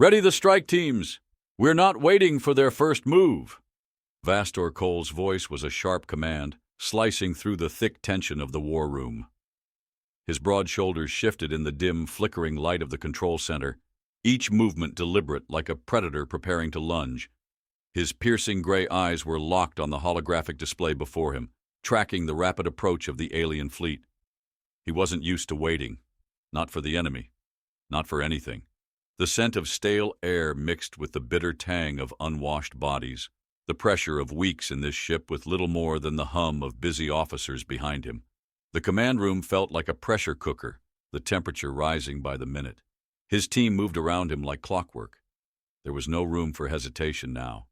Ready the strike teams! We're not waiting for their first move. Vastor Khol's voice was a sharp command, slicing through the thick tension of the war room. His broad shoulders shifted in the dim, flickering light of the control center, each movement deliberate like a predator preparing to lunge. His piercing gray eyes were locked on the holographic display before him, tracking the rapid approach of the alien fleet. He wasn't used to waiting. Not for the enemy. Not for anything. The scent of stale air mixed with the bitter tang of unwashed bodies, the pressure of weeks in this ship with little more than the hum of busy officers behind him. The command room felt like a pressure cooker, the temperature rising by the minute. His team moved around him like clockwork. There was no room for hesitation now.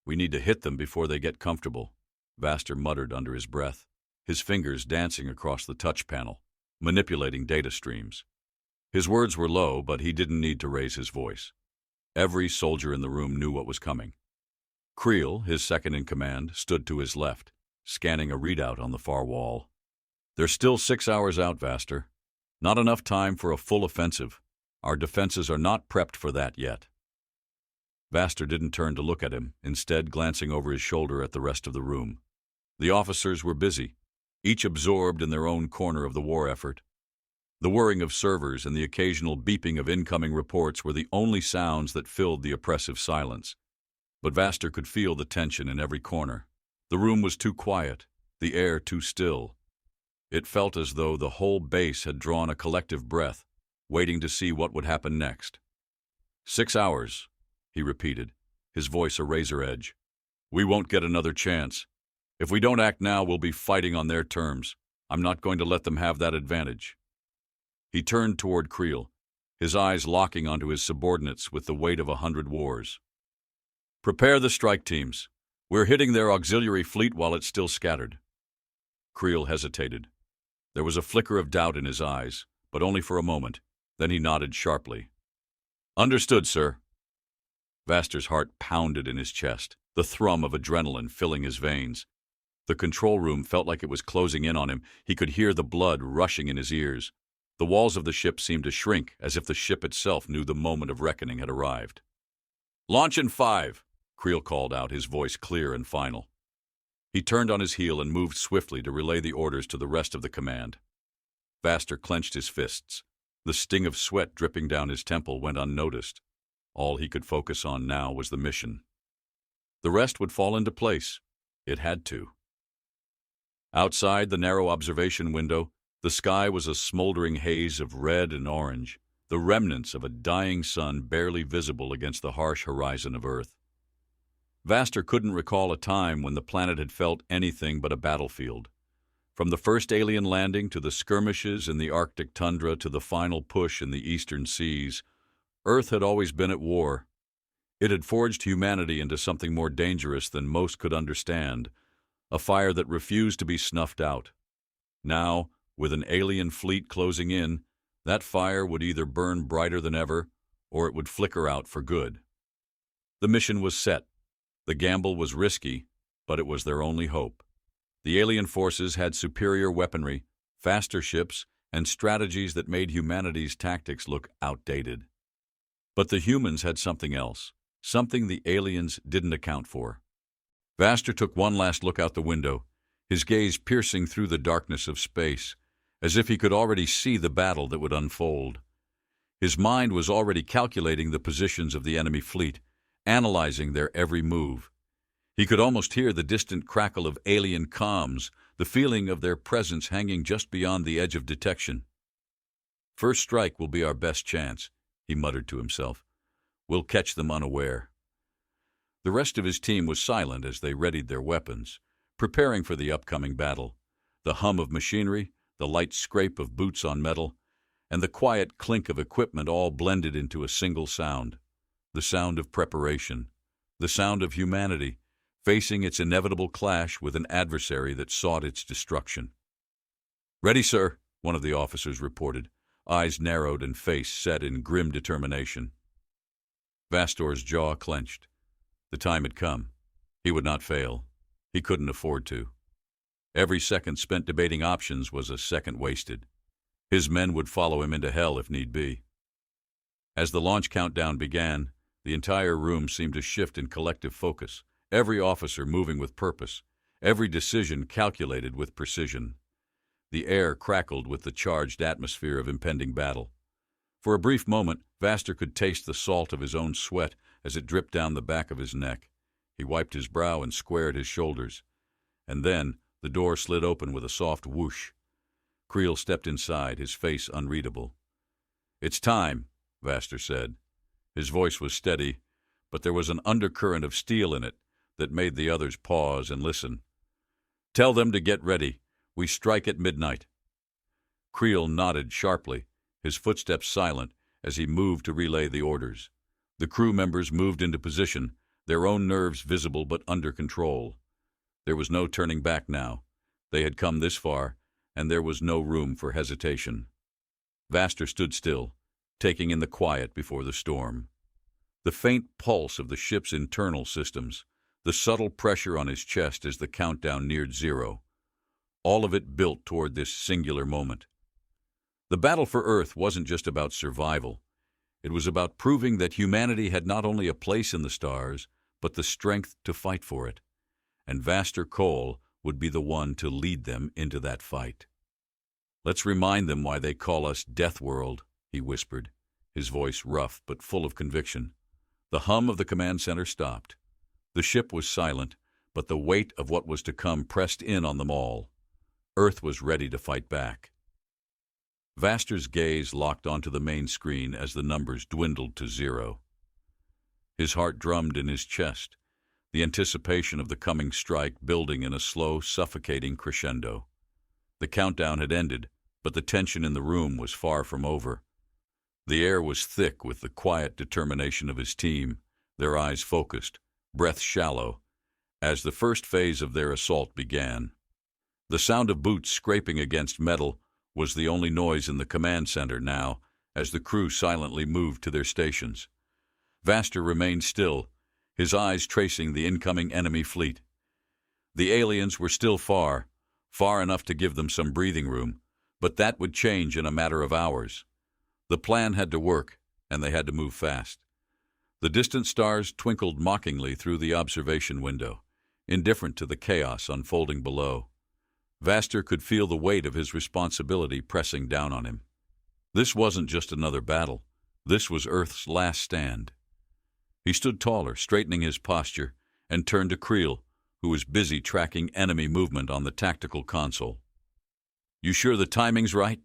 "We need to hit them before they get comfortable," Vastor muttered under his breath, his fingers dancing across the touch panel, manipulating data streams. His words were low, but he didn't need to raise his voice. Every soldier in the room knew what was coming. Creel, his second-in-command, stood to his left, scanning a readout on the far wall. "They're still 6 hours out, Vastor. Not enough time for a full offensive. Our defenses are not prepped for that yet." Vastor didn't turn to look at him, instead glancing over his shoulder at the rest of the room. The officers were busy, each absorbed in their own corner of the war effort. The whirring of servers and the occasional beeping of incoming reports were the only sounds that filled the oppressive silence. But Vastor could feel the tension in every corner. The room was too quiet, the air too still. It felt as though the whole base had drawn a collective breath, waiting to see what would happen next. 6 hours, he repeated, his voice a razor edge. "We won't get another chance. If we don't act now, we'll be fighting on their terms. I'm not going to let them have that advantage." He turned toward Creel, his eyes locking onto his subordinates with the weight of 100 wars. "Prepare the strike teams. We're hitting their auxiliary fleet while it's still scattered." Creel hesitated. There was a flicker of doubt in his eyes, but only for a moment. Then he nodded sharply. "Understood, sir." Vastor's heart pounded in his chest, the thrum of adrenaline filling his veins. The control room felt like it was closing in on him. He could hear the blood rushing in his ears. The walls of the ship seemed to shrink, as if the ship itself knew the moment of reckoning had arrived. "Launch in 5, Creel called out, his voice clear and final. He turned on his heel and moved swiftly to relay the orders to the rest of the command. Vastor clenched his fists. The sting of sweat dripping down his temple went unnoticed. All he could focus on now was the mission. The rest would fall into place. It had to. Outside the narrow observation window, the sky was a smoldering haze of red and orange, the remnants of a dying sun barely visible against the harsh horizon of Earth. Vastor couldn't recall a time when the planet had felt anything but a battlefield. From the first alien landing to the skirmishes in the Arctic tundra to the final push in the eastern seas, Earth had always been at war. It had forged humanity into something more dangerous than most could understand, a fire that refused to be snuffed out. Now, with an alien fleet closing in, that fire would either burn brighter than ever, or it would flicker out for good. The mission was set. The gamble was risky, but it was their only hope. The alien forces had superior weaponry, faster ships, and strategies that made humanity's tactics look outdated. But the humans had something else, something the aliens didn't account for. Vastor took one last look out the window, his gaze piercing through the darkness of space, as if he could already see the battle that would unfold. His mind was already calculating the positions of the enemy fleet, analyzing their every move. He could almost hear the distant crackle of alien comms, the feeling of their presence hanging just beyond the edge of detection. "First strike will be our best chance," he muttered to himself. "We'll catch them unaware." The rest of his team was silent as they readied their weapons, preparing for the upcoming battle. The hum of machinery, the light scrape of boots on metal, and the quiet clink of equipment all blended into a single sound. The sound of preparation, the sound of humanity, facing its inevitable clash with an adversary that sought its destruction. "Ready, sir," one of the officers reported, eyes narrowed and face set in grim determination. Vastor's jaw clenched. The time had come. He would not fail. He couldn't afford to. Every second spent debating options was a second wasted. His men would follow him into hell if need be. As the launch countdown began, the entire room seemed to shift in collective focus, every officer moving with purpose, every decision calculated with precision. The air crackled with the charged atmosphere of impending battle. For a brief moment, Vastor could taste the salt of his own sweat as it dripped down the back of his neck. He wiped his brow and squared his shoulders. And then the door slid open with a soft whoosh. Creel stepped inside, his face unreadable. "It's time," Vastor said. His voice was steady, but there was an undercurrent of steel in it that made the others pause and listen. "Tell them to get ready. We strike at midnight." Creel nodded sharply, his footsteps silent as he moved to relay the orders. The crew members moved into position, their own nerves visible but under control. There was no turning back now. They had come this far, and there was no room for hesitation. Vastor stood still, taking in the quiet before the storm. The faint pulse of the ship's internal systems, the subtle pressure on his chest as the countdown neared zero. All of it built toward this singular moment. The battle for Earth wasn't just about survival. It was about proving that humanity had not only a place in the stars, but the strength to fight for it. And Vastor Khol would be the one to lead them into that fight. "Let's remind them why they call us Deathworld," he whispered, his voice rough but full of conviction. The hum of the command center stopped. The ship was silent, but the weight of what was to come pressed in on them all. Earth was ready to fight back. Vastor's gaze locked onto the main screen as the numbers dwindled to zero. His heart drummed in his chest, the anticipation of the coming strike building in a slow, suffocating crescendo. The countdown had ended, but the tension in the room was far from over. The air was thick with the quiet determination of his team, their eyes focused, breath shallow, as the first phase of their assault began. The sound of boots scraping against metal was the only noise in the command center now, as the crew silently moved to their stations. Vastor remained still, his eyes tracing the incoming enemy fleet. The aliens were still far enough to give them some breathing room, but that would change in a matter of hours. The plan had to work, and they had to move fast. The distant stars twinkled mockingly through the observation window, indifferent to the chaos unfolding below. Vastor could feel the weight of his responsibility pressing down on him. This wasn't just another battle. This was Earth's last stand. He stood taller, straightening his posture, and turned to Creel, who was busy tracking enemy movement on the tactical console. "You sure the timing's right?"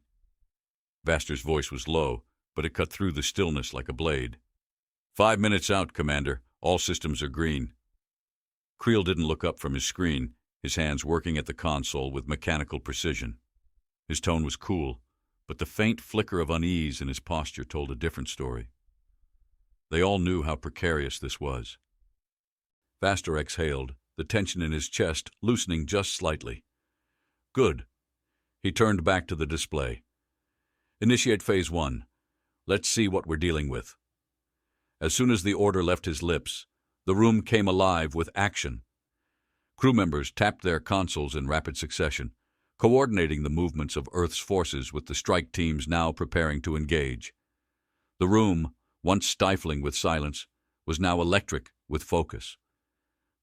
Vastor's voice was low, but it cut through the stillness like a blade. 5 minutes out, Commander. All systems are green." Creel didn't look up from his screen, his hands working at the console with mechanical precision. His tone was cool, but the faint flicker of unease in his posture told a different story. They all knew how precarious this was. Vastor exhaled, the tension in his chest loosening just slightly. "Good." He turned back to the display. "Initiate Phase 1. Let's see what we're dealing with." As soon as the order left his lips, the room came alive with action. Crew members tapped their consoles in rapid succession, coordinating the movements of Earth's forces with the strike teams now preparing to engage. The room, once stifling with silence, was now electric with focus.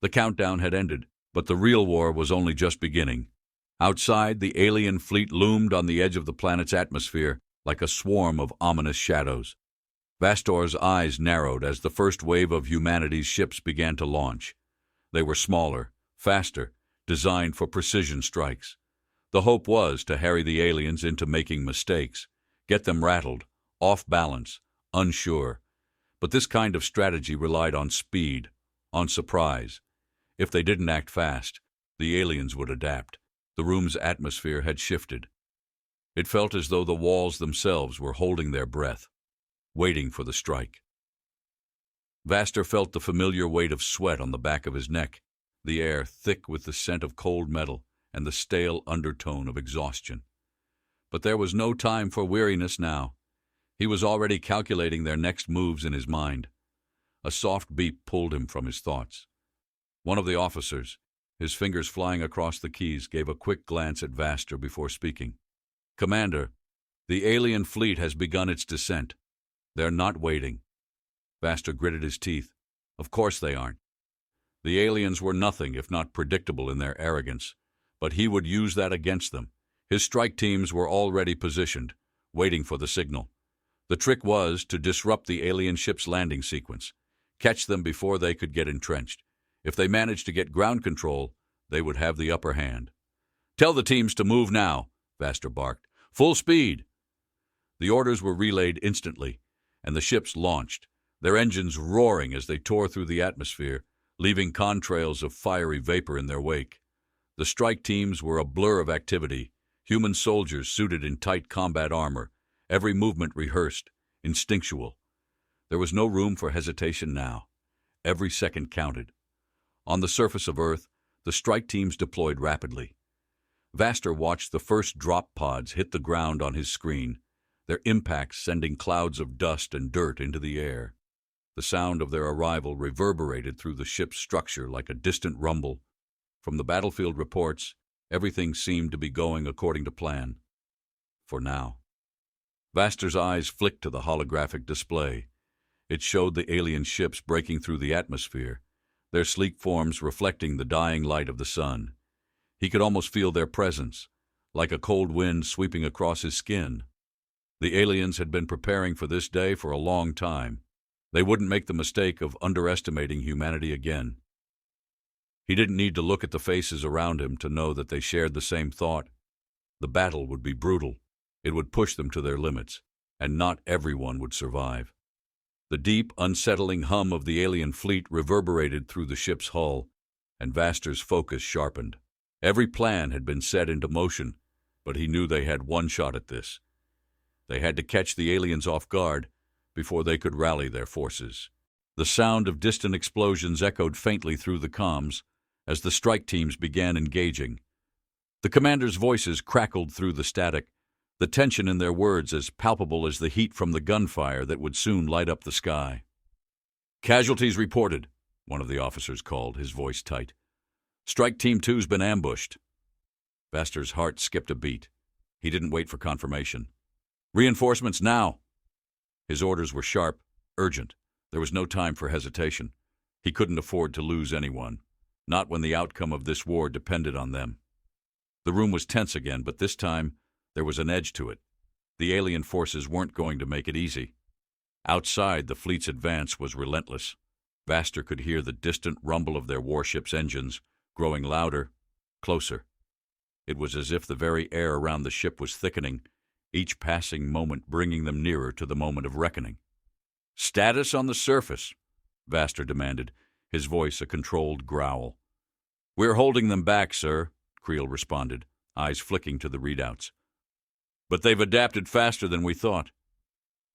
The countdown had ended, but the real war was only just beginning. Outside, the alien fleet loomed on the edge of the planet's atmosphere like a swarm of ominous shadows. Vastor's eyes narrowed as the first wave of humanity's ships began to launch. They were smaller, faster, designed for precision strikes. The hope was to harry the aliens into making mistakes, get them rattled, off balance, unsure. But this kind of strategy relied on speed, on surprise. If they didn't act fast, the aliens would adapt. The room's atmosphere had shifted. It felt as though the walls themselves were holding their breath, waiting for the strike. Vastor felt the familiar weight of sweat on the back of his neck, the air thick with the scent of cold metal and the stale undertone of exhaustion. But there was no time for weariness now. He was already calculating their next moves in his mind. A soft beep pulled him from his thoughts. One of the officers, his fingers flying across the keys, gave a quick glance at Vastor before speaking. "Commander, the alien fleet has begun its descent. They're not waiting. Vastor gritted his teeth. Of course they aren't. The aliens were nothing if not predictable in their arrogance, but he would use that against them. His strike teams were already positioned, waiting for the signal. The trick was to disrupt the alien ship's landing sequence, catch them before they could get entrenched. If they managed to get ground control, they would have the upper hand. "Tell the teams to move now," Vastor barked. "Full speed!" The orders were relayed instantly, and the ships launched, their engines roaring as they tore through the atmosphere, leaving contrails of fiery vapor in their wake. The strike teams were a blur of activity, human soldiers suited in tight combat armor, every movement rehearsed, instinctual. There was no room for hesitation now. Every second counted. On the surface of Earth, the strike teams deployed rapidly. Vastor watched the first drop pods hit the ground on his screen, their impacts sending clouds of dust and dirt into the air. The sound of their arrival reverberated through the ship's structure like a distant rumble. From the battlefield reports, everything seemed to be going according to plan. For now. Vastor's eyes flicked to the holographic display. It showed the alien ships breaking through the atmosphere, their sleek forms reflecting the dying light of the sun. He could almost feel their presence, like a cold wind sweeping across his skin. The aliens had been preparing for this day for a long time. They wouldn't make the mistake of underestimating humanity again. He didn't need to look at the faces around him to know that they shared the same thought. The battle would be brutal. It would push them to their limits, and not everyone would survive. The deep, unsettling hum of the alien fleet reverberated through the ship's hull, and Vastor's focus sharpened. Every plan had been set into motion, but he knew they had one shot at this. They had to catch the aliens off guard before they could rally their forces. The sound of distant explosions echoed faintly through the comms as the strike teams began engaging. The commanders' voices crackled through the static, the tension in their words as palpable as the heat from the gunfire that would soon light up the sky. "Casualties reported," one of the officers called, his voice tight. "Strike Team 2's been ambushed." Vastor's heart skipped a beat. He didn't wait for confirmation. "Reinforcements now!" His orders were sharp, urgent. There was no time for hesitation. He couldn't afford to lose anyone, not when the outcome of this war depended on them. The room was tense again, but this time there was an edge to it. The alien forces weren't going to make it easy. Outside, the fleet's advance was relentless. Vastor could hear the distant rumble of their warship's engines, growing louder, closer. It was as if the very air around the ship was thickening, each passing moment bringing them nearer to the moment of reckoning. "Status on the surface," Vastor demanded, his voice a controlled growl. "We're holding them back, sir," Creel responded, eyes flicking to the readouts. "But they've adapted faster than we thought.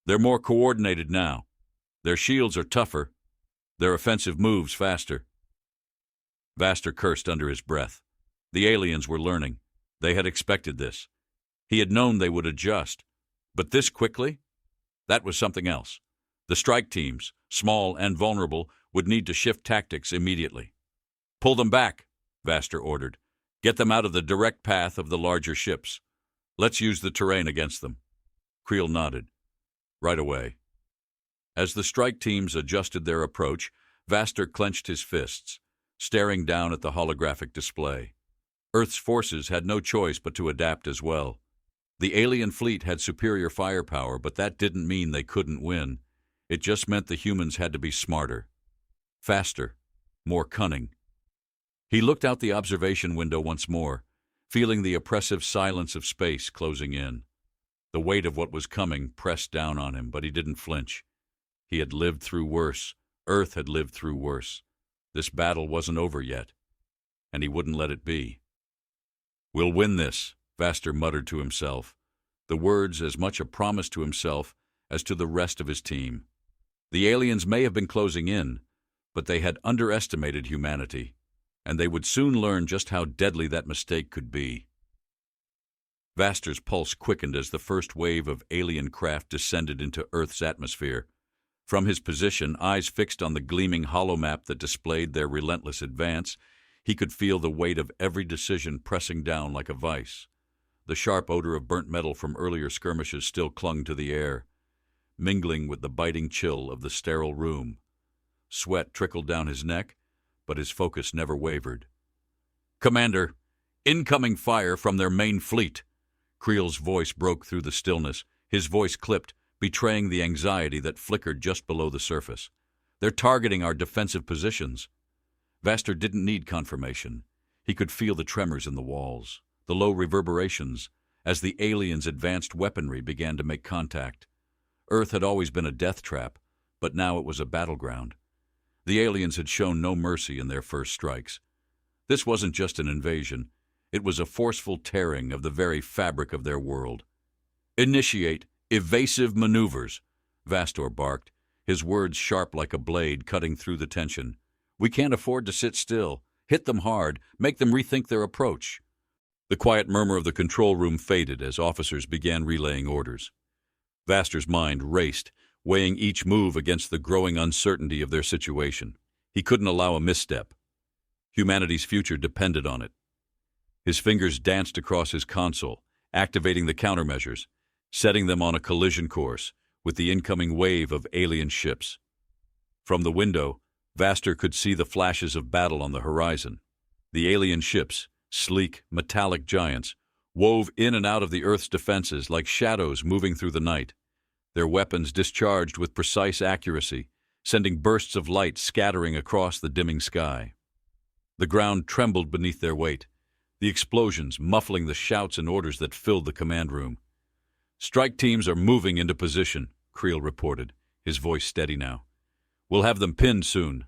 They're more coordinated now. Their shields are tougher. Their offensive moves faster." Vastor cursed under his breath. The aliens were learning. They had expected this. He had known they would adjust. But this quickly? That was something else. The strike teams, small and vulnerable, would need to shift tactics immediately. "Pull them back," Vastor ordered. "Get them out of the direct path of the larger ships. Let's use the terrain against them." Creel nodded. "Right away." As the strike teams adjusted their approach, Vastor clenched his fists, staring down at the holographic display. Earth's forces had no choice but to adapt as well. The alien fleet had superior firepower, but that didn't mean they couldn't win. It just meant the humans had to be smarter, faster, more cunning. He looked out the observation window once more, feeling the oppressive silence of space closing in. The weight of what was coming pressed down on him, but he didn't flinch. He had lived through worse. Earth had lived through worse. This battle wasn't over yet, and he wouldn't let it be. "We'll win this," Vastor muttered to himself, the words as much a promise to himself as to the rest of his team. The aliens may have been closing in, but they had underestimated humanity, and they would soon learn just how deadly that mistake could be. Vastor's pulse quickened as the first wave of alien craft descended into Earth's atmosphere. From his position, eyes fixed on the gleaming holomap that displayed their relentless advance, he could feel the weight of every decision pressing down like a vice. The sharp odor of burnt metal from earlier skirmishes still clung to the air. mingling with the biting chill of the sterile room. Sweat trickled down his neck, but his focus never wavered. "Commander, incoming fire from their main fleet!" Creel's voice broke through the stillness, his voice clipped, betraying the anxiety that flickered just below the surface. "They're targeting our defensive positions." Vastor didn't need confirmation. He could feel the tremors in the walls, the low reverberations, as the aliens' advanced weaponry began to make contact. Earth had always been a death trap, but now it was a battleground. The aliens had shown no mercy in their first strikes. This wasn't just an invasion. It was a forceful tearing of the very fabric of their world. "Initiate evasive maneuvers," Vastor barked, his words sharp like a blade cutting through the tension. "We can't afford to sit still. Hit them hard, make them rethink their approach." The quiet murmur of the control room faded as officers began relaying orders. Vastor's mind raced, weighing each move against the growing uncertainty of their situation. He couldn't allow a misstep. Humanity's future depended on it. His fingers danced across his console, activating the countermeasures, setting them on a collision course with the incoming wave of alien ships. From the window, Vastor could see the flashes of battle on the horizon. The alien ships, sleek, metallic giants, wove in and out of the Earth's defenses like shadows moving through the night. Their weapons discharged with precise accuracy, sending bursts of light scattering across the dimming sky. The ground trembled beneath their weight, the explosions muffling the shouts and orders that filled the command room. "Strike teams are moving into position," Creel reported, his voice steady now. "We'll have them pinned soon."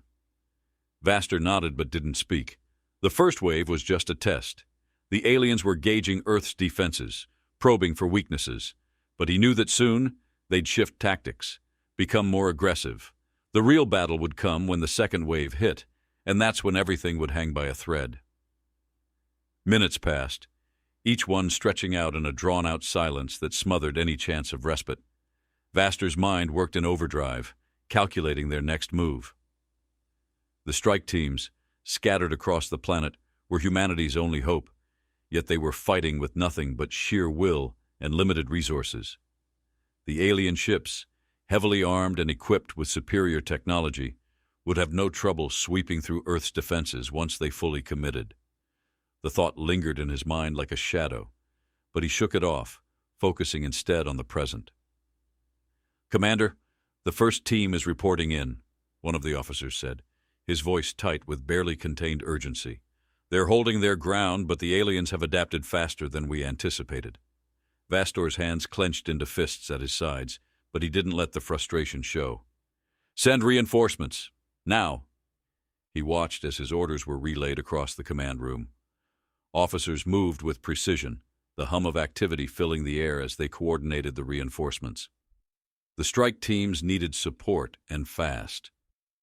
Vastor nodded but didn't speak. The first wave was just a test. The aliens were gauging Earth's defenses, probing for weaknesses, but he knew that soon they'd shift tactics, become more aggressive. The real battle would come when the second wave hit, and that's when everything would hang by a thread. Minutes passed, each one stretching out in a drawn-out silence that smothered any chance of respite. Vastor's mind worked in overdrive, calculating their next move. The strike teams, scattered across the planet, were humanity's only hope, yet they were fighting with nothing but sheer will and limited resources. The alien ships, heavily armed and equipped with superior technology, would have no trouble sweeping through Earth's defenses once they fully committed. The thought lingered in his mind like a shadow, but he shook it off, focusing instead on the present. "Commander, the first team is reporting in," one of the officers said, his voice tight with barely contained urgency. "They're holding their ground, but the aliens have adapted faster than we anticipated." Vastor's hands clenched into fists at his sides, but he didn't let the frustration show. "Send reinforcements. Now." He watched as his orders were relayed across the command room. Officers moved with precision, the hum of activity filling the air as they coordinated the reinforcements. The strike teams needed support, and fast,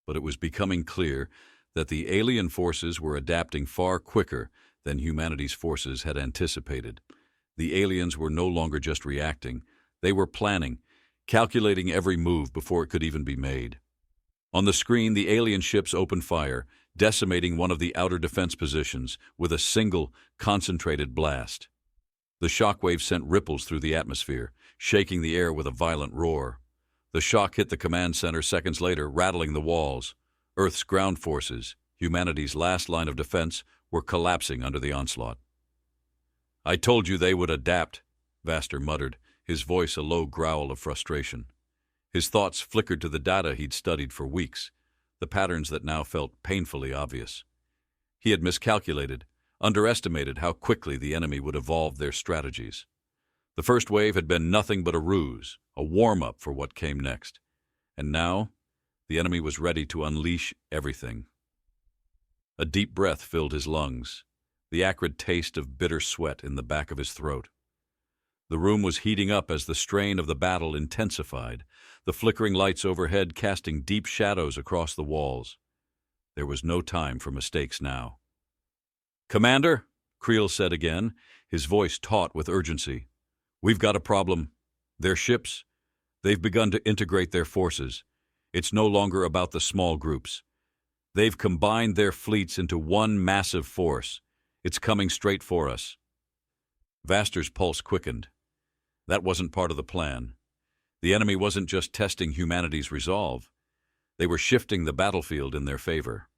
but it was becoming clear that the alien forces were adapting far quicker than humanity's forces had anticipated. The aliens were no longer just reacting, they were planning, calculating every move before it could even be made. On the screen, the alien ships opened fire, decimating one of the outer defense positions with a single, concentrated blast. The shockwave sent ripples through the atmosphere, shaking the air with a violent roar. The shock hit the command center seconds later, rattling the walls. Earth's ground forces, humanity's last line of defense, were collapsing under the onslaught. "I told you they would adapt," Vastor muttered, his voice a low growl of frustration. His thoughts flickered to the data he'd studied for weeks, the patterns that now felt painfully obvious. He had miscalculated, underestimated how quickly the enemy would evolve their strategies. The first wave had been nothing but a ruse, a warm-up for what came next. And now, the enemy was ready to unleash everything. A deep breath filled his lungs, the acrid taste of bitter sweat in the back of his throat. The room was heating up as the strain of the battle intensified, the flickering lights overhead casting deep shadows across the walls. There was no time for mistakes now. "Commander," Creel said again, his voice taut with urgency, "we've got a problem. Their ships, they've begun to integrate their forces. It's no longer about the small groups. They've combined their fleets into one massive force. It's coming straight for us." Vastor's pulse quickened. That wasn't part of the plan. The enemy wasn't just testing humanity's resolve. They were shifting the battlefield in their favor.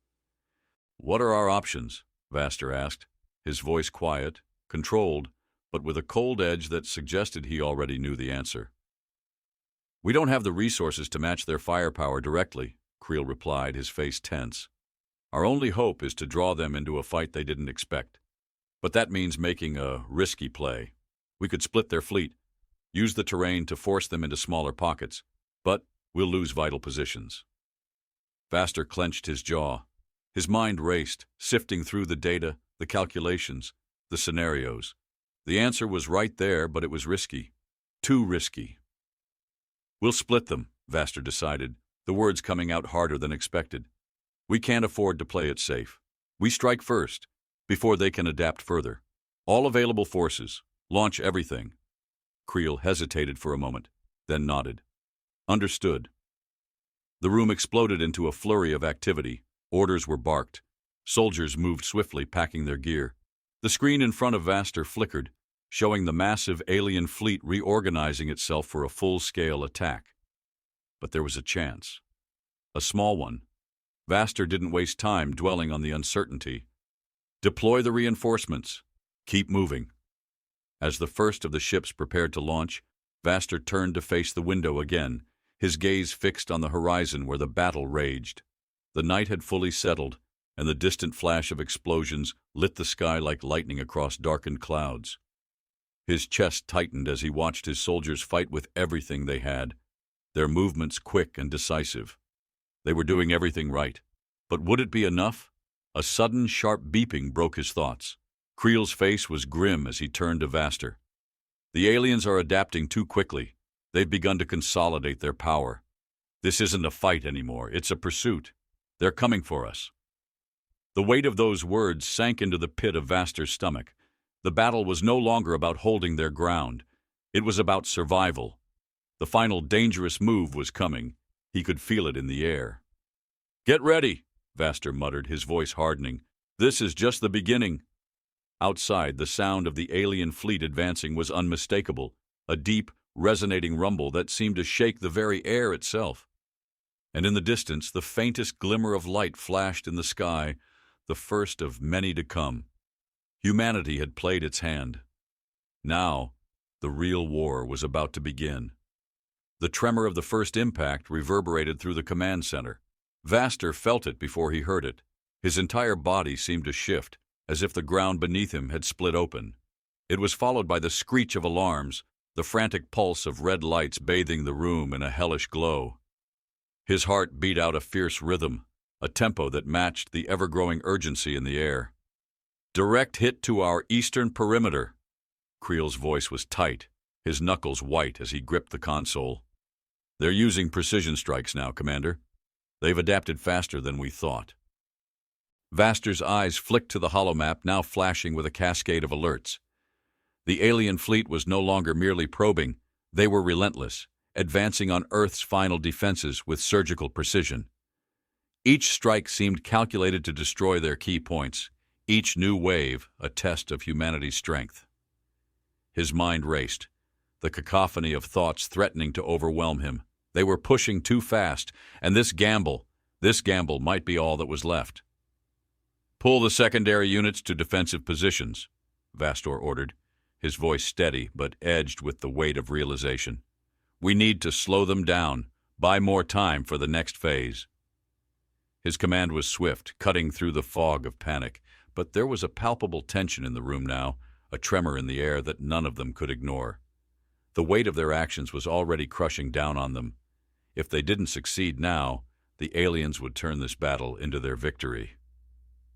"What are our options?" Vastor asked, his voice quiet, controlled, but with a cold edge that suggested he already knew the answer. "We don't have the resources to match their firepower directly," Creel replied, his face tense. "Our only hope is to draw them into a fight they didn't expect. But that means making a risky play. We could split their fleet, use the terrain to force them into smaller pockets, but we'll lose vital positions." Vastor clenched his jaw. His mind raced, sifting through the data, the calculations, the scenarios. The answer was right there, but it was risky. Too risky. "We'll split them," Vastor decided, the words coming out harder than expected. "We can't afford to play it safe. We strike first, before they can adapt further. All available forces. Launch everything." Creel hesitated for a moment, then nodded. "Understood." The room exploded into a flurry of activity. Orders were barked. Soldiers moved swiftly, packing their gear. The screen in front of Vastor flickered, showing the massive alien fleet reorganizing itself for a full-scale attack. But there was a chance. A small one. Vastor didn't waste time dwelling on the uncertainty. "Deploy the reinforcements. Keep moving." As the first of the ships prepared to launch, Vastor turned to face the window again, his gaze fixed on the horizon where the battle raged. The night had fully settled, and the distant flash of explosions lit the sky like lightning across darkened clouds. His chest tightened as he watched his soldiers fight with everything they had, their movements quick and decisive. They were doing everything right. But would it be enough? A sudden, sharp beeping broke his thoughts. Creel's face was grim as he turned to Vastor. "The aliens are adapting too quickly. They've begun to consolidate their power. This isn't a fight anymore, it's a pursuit. They're coming for us." The weight of those words sank into the pit of Vastor's stomach. The battle was no longer about holding their ground. It was about survival. The final dangerous move was coming. He could feel it in the air. "Get ready," Vastor muttered, his voice hardening. "This is just the beginning." Outside, the sound of the alien fleet advancing was unmistakable, a deep, resonating rumble that seemed to shake the very air itself. And in the distance, the faintest glimmer of light flashed in the sky, the first of many to come. Humanity had played its hand. Now, the real war was about to begin. The tremor of the first impact reverberated through the command center. Vastor felt it before he heard it. His entire body seemed to shift, as if the ground beneath him had split open. It was followed by the screech of alarms, the frantic pulse of red lights bathing the room in a hellish glow. His heart beat out a fierce rhythm, a tempo that matched the ever-growing urgency in the air. "Direct hit to our eastern perimeter." Creel's voice was tight, his knuckles white as he gripped the console. "They're using precision strikes now, Commander. They've adapted faster than we thought." Vastor's eyes flicked to the holomap, now flashing with a cascade of alerts. The alien fleet was no longer merely probing. They were relentless, advancing on Earth's final defenses with surgical precision. Each strike seemed calculated to destroy their key points, each new wave a test of humanity's strength. His mind raced, the cacophony of thoughts threatening to overwhelm him. They were pushing too fast, and this gamble might be all that was left. "Pull the secondary units to defensive positions," Vastor ordered, his voice steady but edged with the weight of realization. "We need to slow them down, buy more time for the next phase." His command was swift, cutting through the fog of panic, but there was a palpable tension in the room now, a tremor in the air that none of them could ignore. The weight of their actions was already crushing down on them. If they didn't succeed now, the aliens would turn this battle into their victory.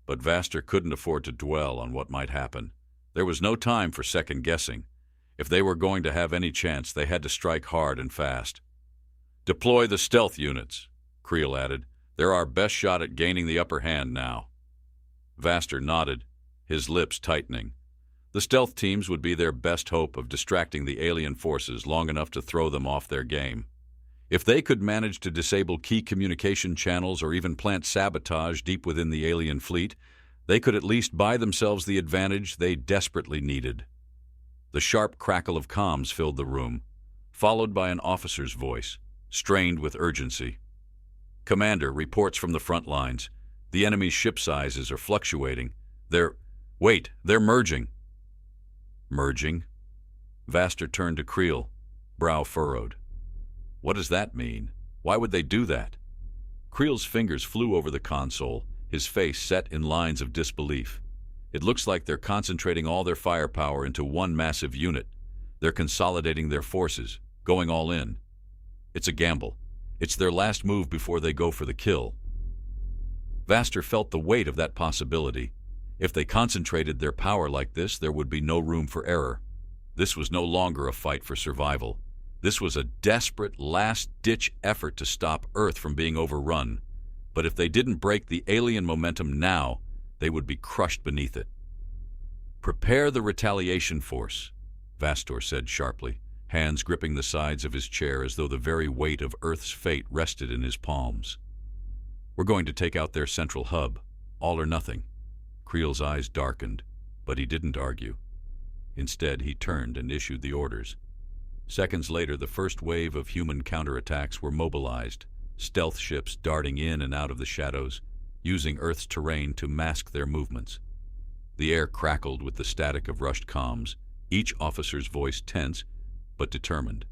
But Vastor couldn't afford to dwell on what might happen. There was no time for second-guessing. If they were going to have any chance, they had to strike hard and fast. "Deploy the stealth units," Creel added. "They're our best shot at gaining the upper hand now." Vastor nodded, his lips tightening. The stealth teams would be their best hope of distracting the alien forces long enough to throw them off their game. If they could manage to disable key communication channels or even plant sabotage deep within the alien fleet, they could at least buy themselves the advantage they desperately needed. The sharp crackle of comms filled the room. followed by an officer's voice, strained with urgency. "Commander, reports from the front lines. The enemy's ship sizes are fluctuating. They're merging." Merging? Vastor turned to Creel, brow furrowed. "What does that mean? Why would they do that?" Creel's fingers flew over the console, his face set in lines of disbelief. "It looks like they're concentrating all their firepower into one massive unit. They're consolidating their forces, going all in. It's a gamble. It's their last move before they go for the kill." Vastor felt the weight of that possibility. If they concentrated their power like this, there would be no room for error. This was no longer a fight for survival. This was a desperate, last-ditch effort to stop Earth from being overrun. But if they didn't break the alien momentum now, they would be crushed beneath it. "Prepare the retaliation force," Vastor said sharply, hands gripping the sides of his chair as though the very weight of Earth's fate rested in his palms. "We're going to take out their central hub, all or nothing." Creel's eyes darkened, but he didn't argue. Instead, he turned and issued the orders. Seconds later, the first wave of human counterattacks were mobilized, stealth ships darting in and out of the shadows, using Earth's terrain to mask their movements. The air crackled with the static of rushed comms, each officer's voice tense but determined.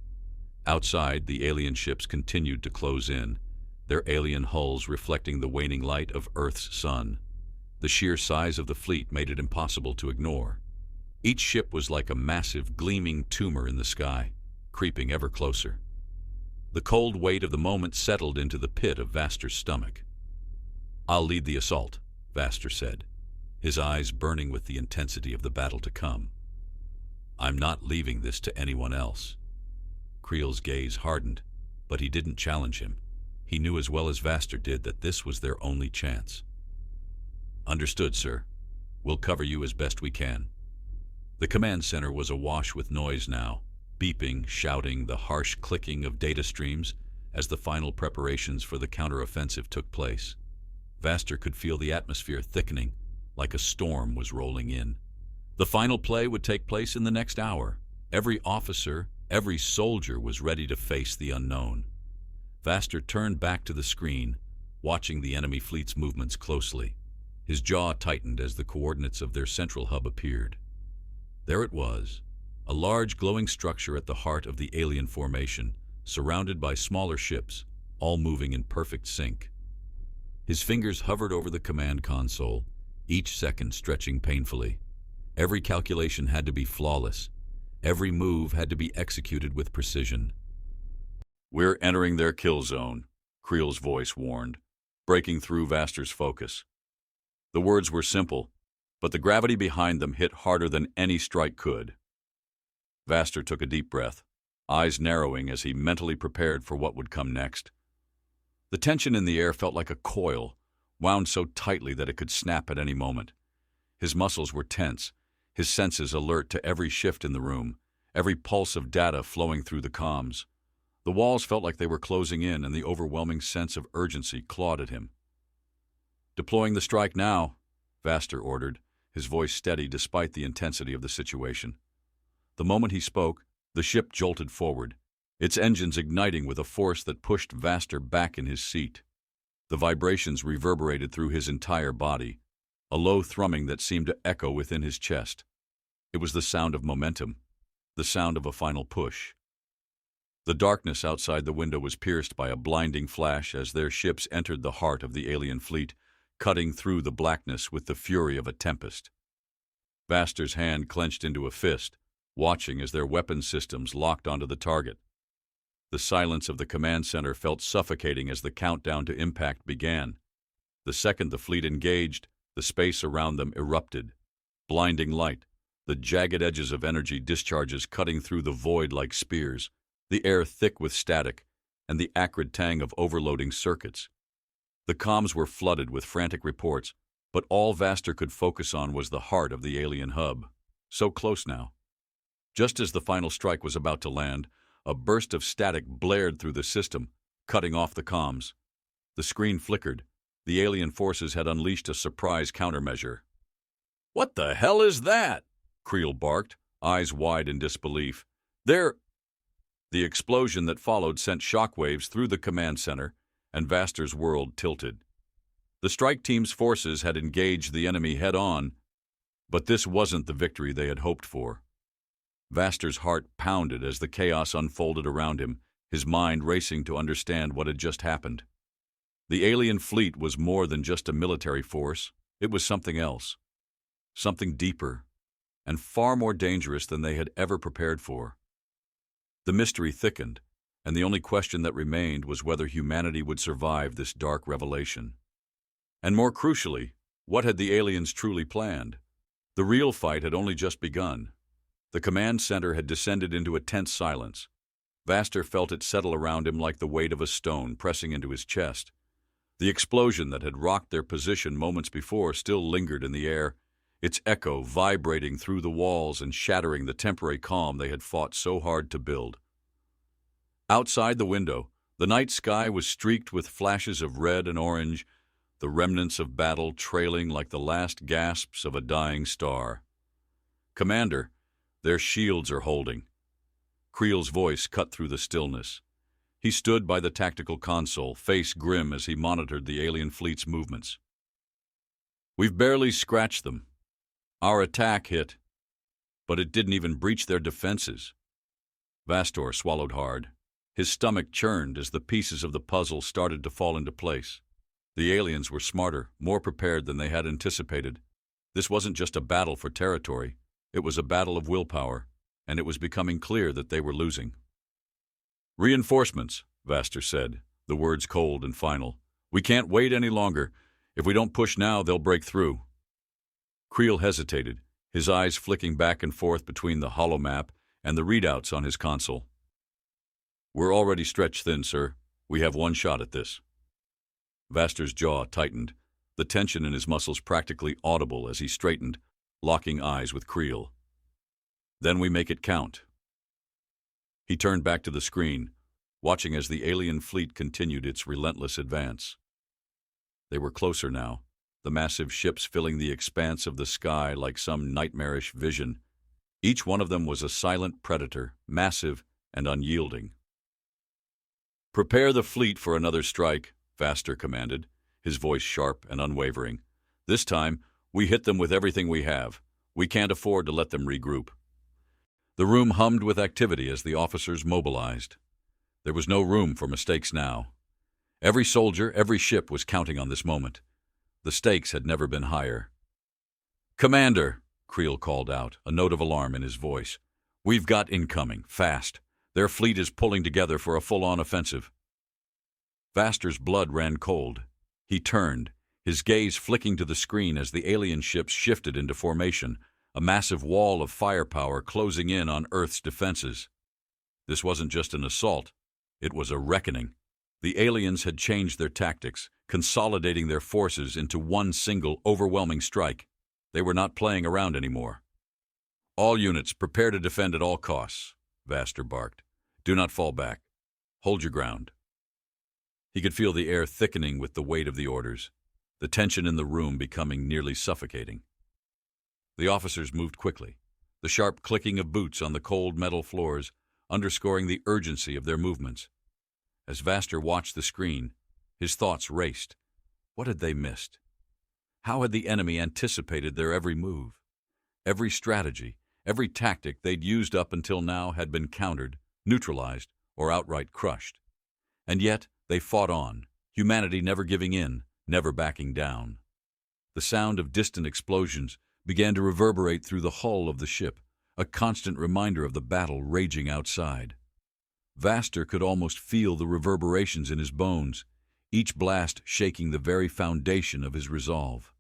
Outside, the alien ships continued to close in, their alien hulls reflecting the waning light of Earth's sun. The sheer size of the fleet made it impossible to ignore. Each ship was like a massive, gleaming tumor in the sky, creeping ever closer. The cold weight of the moment settled into the pit of Vastor's stomach. "I'll lead the assault," Vastor said, his eyes burning with the intensity of the battle to come. "I'm not leaving this to anyone else." Creel's gaze hardened, but he didn't challenge him. He knew as well as Vastor did that this was their only chance. "Understood, sir. We'll cover you as best we can." The command center was awash with noise now, beeping, shouting, the harsh clicking of data streams as the final preparations for the counteroffensive took place. Vastor could feel the atmosphere thickening, like a storm was rolling in. The final play would take place in the next hour. Every officer, every soldier was ready to face the unknown. Vastor turned back to the screen, watching the enemy fleet's movements closely. His jaw tightened as the coordinates of their central hub appeared. There it was, a large glowing structure at the heart of the alien formation, surrounded by smaller ships, all moving in perfect sync. His fingers hovered over the command console, each second stretching painfully. Every calculation had to be flawless. Every move had to be executed with precision. "We're entering their kill zone," Creel's voice warned, breaking through Vastor's focus. The words were simple, but the gravity behind them hit harder than any strike could. Vastor took a deep breath, eyes narrowing as he mentally prepared for what would come next. The tension in the air felt like a coil, wound so tightly that it could snap at any moment. His muscles were tense, his senses alert to every shift in the room, every pulse of data flowing through the comms. The walls felt like they were closing in, and the overwhelming sense of urgency clawed at him. "Deploying the strike now," Vastor ordered, his voice steady despite the intensity of the situation. The moment he spoke, the ship jolted forward, its engines igniting with a force that pushed Vastor back in his seat. The vibrations reverberated through his entire body, a low thrumming that seemed to echo within his chest. It was the sound of momentum, the sound of a final push. The darkness outside the window was pierced by a blinding flash as their ships entered the heart of the alien fleet, cutting through the blackness with the fury of a tempest. Vastor's hand clenched into a fist, watching as their weapon systems locked onto the target. The silence of the command center felt suffocating as the countdown to impact began. The second the fleet engaged, the space around them erupted. Blinding light, the jagged edges of energy discharges cutting through the void like spears, the air thick with static, and the acrid tang of overloading circuits. The comms were flooded with frantic reports, but all Vastor could focus on was the heart of the alien hub. So close now. Just as the final strike was about to land, a burst of static blared through the system, cutting off the comms. The screen flickered. The alien forces had unleashed a surprise countermeasure. "What the hell is that?" Creel barked, eyes wide in disbelief. The The explosion that followed sent shockwaves through the command center, and Vastor's world tilted. The strike team's forces had engaged the enemy head-on, but this wasn't the victory they had hoped for. Vastor's heart pounded as the chaos unfolded around him, his mind racing to understand what had just happened. The alien fleet was more than just a military force. It was something else, something deeper, and far more dangerous than they had ever prepared for. The mystery thickened, and the only question that remained was whether humanity would survive this dark revelation. And more crucially, what had the aliens truly planned? The real fight had only just begun. The command center had descended into a tense silence. Vastor felt it settle around him like the weight of a stone pressing into his chest. The explosion that had rocked their position moments before still lingered in the air, its echo vibrating through the walls and shattering the temporary calm they had fought so hard to build. Outside the window, the night sky was streaked with flashes of red and orange, the remnants of battle trailing like the last gasps of a dying star. "Commander, their shields are holding." Creel's voice cut through the stillness. He stood by the tactical console, face grim as he monitored the alien fleet's movements. "We've barely scratched them. Our attack hit, but it didn't even breach their defenses." Vastor swallowed hard. His stomach churned as the pieces of the puzzle started to fall into place. The aliens were smarter, more prepared than they had anticipated. This wasn't just a battle for territory. It was a battle of willpower, and it was becoming clear that they were losing. "Reinforcements," Vastor said, the words cold and final. "We can't wait any longer. If we don't push now, they'll break through." Creel hesitated, his eyes flicking back and forth between the holomap and the readouts on his console. "We're already stretched thin, sir. We have one shot at this." Vastor's jaw tightened, the tension in his muscles practically audible as he straightened, locking eyes with Creel. "Then we make it count." He turned back to the screen, watching as the alien fleet continued its relentless advance. They were closer now, the massive ships filling the expanse of the sky like some nightmarish vision. Each one of them was a silent predator, massive and unyielding. "Prepare the fleet for another strike," Vastor commanded, his voice sharp and unwavering. "This time, we hit them with everything we have. We can't afford to let them regroup." The room hummed with activity as the officers mobilized. There was no room for mistakes now. Every soldier, every ship was counting on this moment. The stakes had never been higher. "Commander," Creel called out, a note of alarm in his voice. "We've got incoming, fast. Their fleet is pulling together for a full-on offensive." Vastor's blood ran cold. He turned, his gaze flicking to the screen as the alien ships shifted into formation, a massive wall of firepower closing in on Earth's defenses. This wasn't just an assault. It was a reckoning. The aliens had changed their tactics, consolidating their forces into one single, overwhelming strike. They were not playing around anymore. "All units, prepare to defend at all costs," Vastor barked. "Do not fall back. Hold your ground." He could feel the air thickening with the weight of the orders, the tension in the room becoming nearly suffocating. The officers moved quickly, the sharp clicking of boots on the cold metal floors underscoring the urgency of their movements. As Vastor watched the screen, his thoughts raced. What had they missed? How had the enemy anticipated their every move? Every strategy, every tactic they'd used up until now had been countered, neutralized, or outright crushed. And yet they fought on, humanity never giving in, never backing down. The sound of distant explosions began to reverberate through the hull of the ship, a constant reminder of the battle raging outside. Vastor could almost feel the reverberations in his bones, each blast shaking the very foundation of his resolve.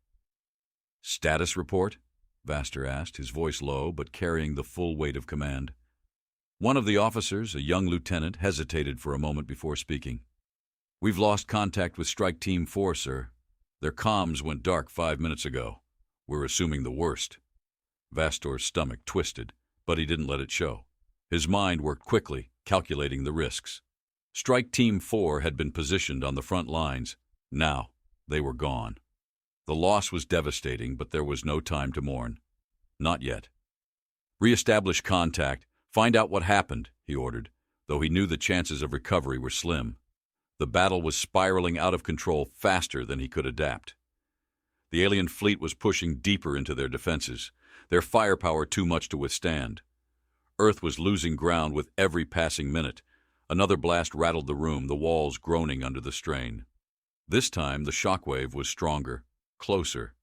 "Status report?" Vastor asked, his voice low but carrying the full weight of command. One of the officers, a young lieutenant, hesitated for a moment before speaking. "We've lost contact with Strike Team 4, sir. Their comms went dark 5 minutes ago. We're assuming the worst." Vastor's stomach twisted, but he didn't let it show. His mind worked quickly, calculating the risks. Strike Team 4 had been positioned on the front lines. Now, they were gone. The loss was devastating, but there was no time to mourn. Not yet. "Re-establish contact. Find out what happened," he ordered. though he knew the chances of recovery were slim. The battle was spiraling out of control faster than he could adapt. The alien fleet was pushing deeper into their defenses, their firepower too much to withstand. Earth was losing ground with every passing minute. Another blast rattled the room, the walls groaning under the strain. This time, the shockwave was stronger, closer.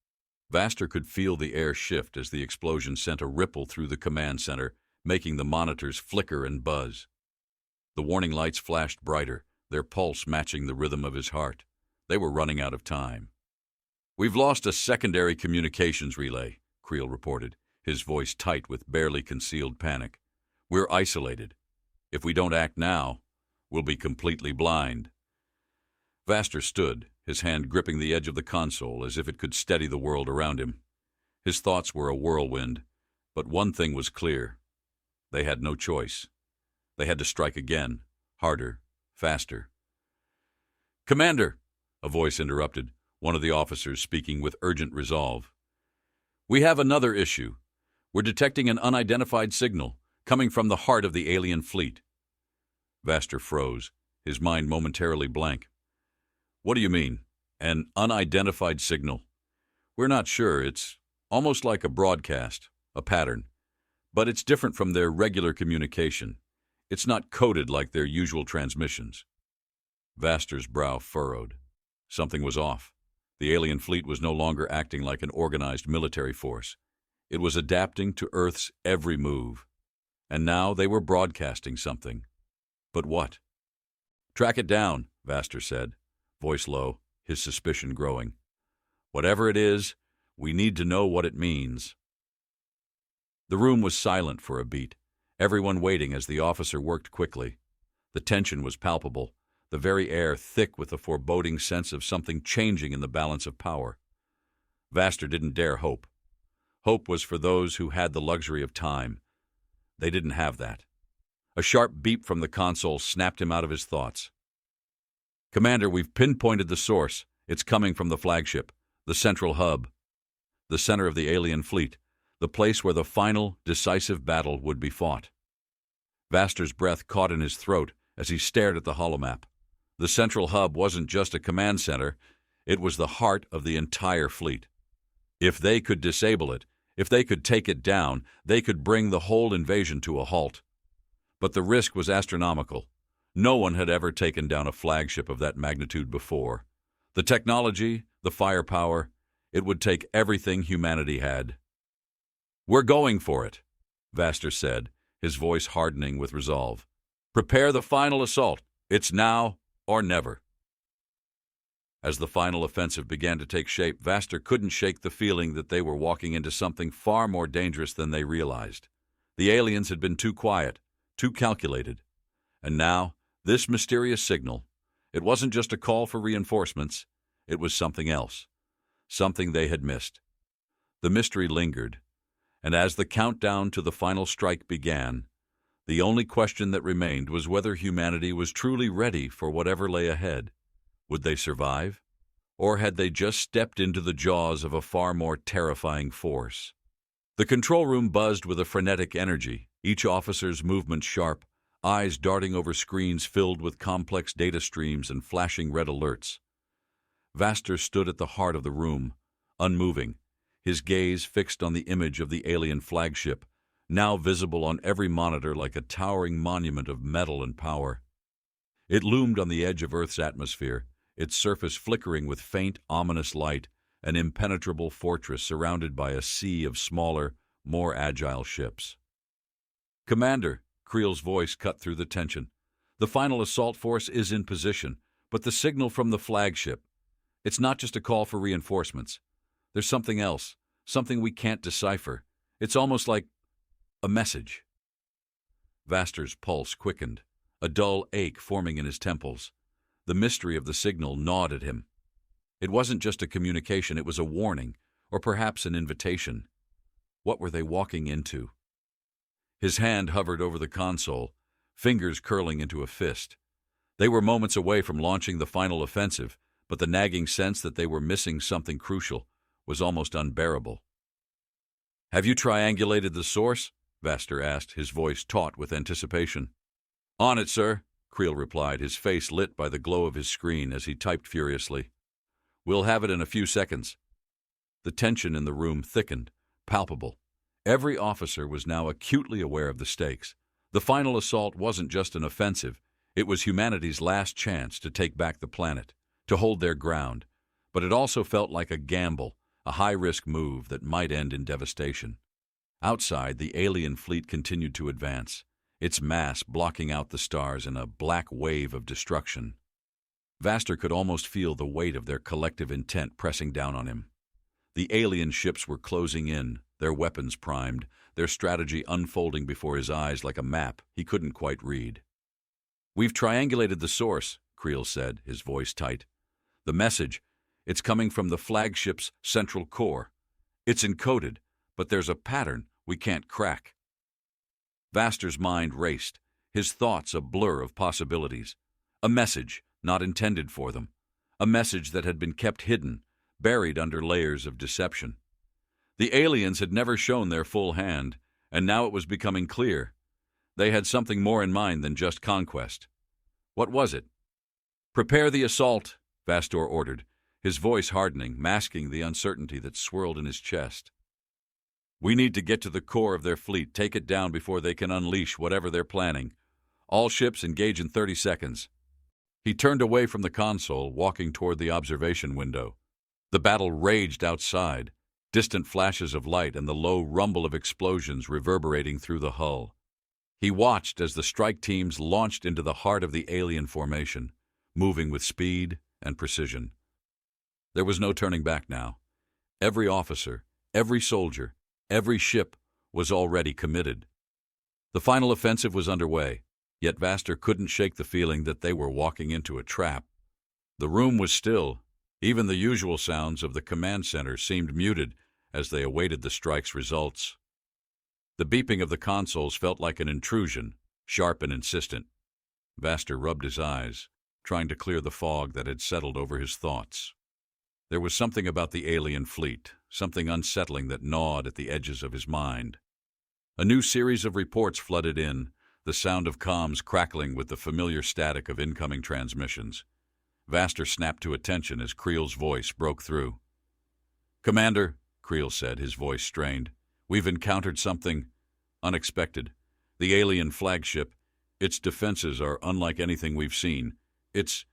Vastor could feel the air shift as the explosion sent a ripple through the command center, making the monitors flicker and buzz. The warning lights flashed brighter, their pulse matching the rhythm of his heart. They were running out of time. "We've lost a secondary communications relay," Creel reported, his voice tight with barely concealed panic. "We're isolated. If we don't act now, we'll be completely blind." Vastor stood, his hand gripping the edge of the console as if it could steady the world around him. His thoughts were a whirlwind, but one thing was clear. They had no choice. They had to strike again, harder, faster. "Commander," a voice interrupted, one of the officers speaking with urgent resolve. "We have another issue. We're detecting an unidentified signal coming from the heart of the alien fleet." Vastor froze, his mind momentarily blank. "What do you mean? An unidentified signal?" "We're not sure. It's almost like a broadcast, a pattern. But it's different from their regular communication. It's not coded like their usual transmissions." Vastor's brow furrowed. Something was off. The alien fleet was no longer acting like an organized military force. It was adapting to Earth's every move. And now they were broadcasting something. But what? "Track it down," Vastor said, voice low, his suspicion growing. "Whatever it is, we need to know what it means." The room was silent for a beat, everyone waiting as the officer worked quickly. The tension was palpable, the very air thick with the foreboding sense of something changing in the balance of power. Vastor didn't dare hope. Hope was for those who had the luxury of time. They didn't have that. A sharp beep from the console snapped him out of his thoughts. "Commander, we've pinpointed the source. It's coming from the flagship, the central hub, the center of the alien fleet, the place where the final, decisive battle would be fought." Vastor's breath caught in his throat as he stared at the holomap. The central hub wasn't just a command center, it was the heart of the entire fleet. If they could disable it, if they could take it down, they could bring the whole invasion to a halt. But the risk was astronomical. No one had ever taken down a flagship of that magnitude before. The technology, the firepower, it would take everything humanity had. "We're going for it," Vastor said, his voice hardening with resolve. "Prepare the final assault. It's now or never." As the final offensive began to take shape, Vastor couldn't shake the feeling that they were walking into something far more dangerous than they realized. The aliens had been too quiet, too calculated. And now, this mysterious signal, it wasn't just a call for reinforcements, it was something else, something they had missed. The mystery lingered, and as the countdown to the final strike began, the only question that remained was whether humanity was truly ready for whatever lay ahead. Would they survive? Or had they just stepped into the jaws of a far more terrifying force? The control room buzzed with a frenetic energy, each officer's movements sharp, eyes darting over screens filled with complex data streams and flashing red alerts. Vastor stood at the heart of the room, unmoving, his gaze fixed on the image of the alien flagship, now visible on every monitor like a towering monument of metal and power. It loomed on the edge of Earth's atmosphere, its surface flickering with faint, ominous light, an impenetrable fortress surrounded by a sea of smaller, more agile ships. "Commander," Creel's voice cut through the tension, "the final assault force is in position, but the signal from the flagship, it's not just a call for reinforcements. There's something else, something we can't decipher. It's almost like a message." Vastor's pulse quickened, a dull ache forming in his temples. The mystery of the signal gnawed at him. It wasn't just a communication, it was a warning, or perhaps an invitation. What were they walking into? His hand hovered over the console, fingers curling into a fist. They were moments away from launching the final offensive, but the nagging sense that they were missing something crucial was almost unbearable. "Have you triangulated the source?" Vastor asked, his voice taut with anticipation. On it, sir, Creel replied, his face lit by the glow of his screen as he typed furiously. We'll have it in a few seconds. The tension in the room thickened, palpable. Every officer was now acutely aware of the stakes. The final assault wasn't just an offensive. It was humanity's last chance to take back the planet, to hold their ground. But it also felt like a gamble, a high-risk move that might end in devastation. Outside, the alien fleet continued to advance, its mass blocking out the stars in a black wave of destruction. Vastor could almost feel the weight of their collective intent pressing down on him. The alien ships were closing in, their weapons primed, their strategy unfolding before his eyes like a map he couldn't quite read. "We've triangulated the source," Creel said, his voice tight. "The message, it's coming from the flagship's central core. It's encoded, but there's a pattern we can't crack." Vastor's mind raced, his thoughts a blur of possibilities. A message not intended for them. A message that had been kept hidden, buried under layers of deception. The aliens had never shown their full hand, and now it was becoming clear. They had something more in mind than just conquest. What was it? "Prepare the assault," Vastor ordered, his voice hardening, masking the uncertainty that swirled in his chest. "We need to get to the core of their fleet, take it down before they can unleash whatever they're planning. All ships engage in 30 seconds. He turned away from the console, walking toward the observation window. The battle raged outside, distant flashes of light and the low rumble of explosions reverberating through the hull. He watched as the strike teams launched into the heart of the alien formation, moving with speed and precision. There was no turning back now. Every officer, every soldier, every ship was already committed. The final offensive was underway, yet Vastor couldn't shake the feeling that they were walking into a trap. The room was still. Even the usual sounds of the command center seemed muted as they awaited the strike's results. The beeping of the consoles felt like an intrusion, sharp and insistent. Vastor rubbed his eyes, trying to clear the fog that had settled over his thoughts. There was something about the alien fleet, something unsettling that gnawed at the edges of his mind. A new series of reports flooded in, the sound of comms crackling with the familiar static of incoming transmissions. Vastor snapped to attention as Creel's voice broke through. "Commander," Creel said, his voice strained, "we've encountered something unexpected. The alien flagship, its defenses are unlike anything we've seen. It's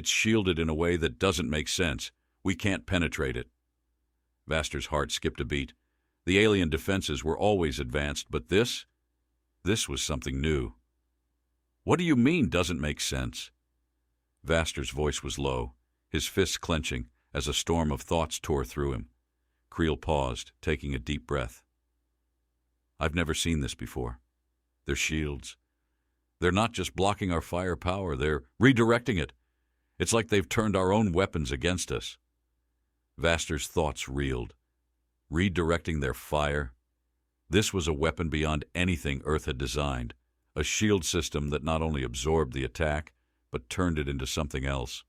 shielded in a way that doesn't make sense. We can't penetrate it." Vastor's heart skipped a beat. The alien defenses were always advanced, but this was something new. "What do you mean, doesn't make sense?" Vastor's voice was low, his fists clenching as a storm of thoughts tore through him. Creel paused, taking a deep breath. "I've never seen this before. Their shields. They're not just blocking our firepower, they're redirecting it. It's like they've turned our own weapons against us." Vastor's thoughts reeled. Redirecting their fire? This was a weapon beyond anything Earth had designed, a shield system that not only absorbed the attack, but turned it into something else.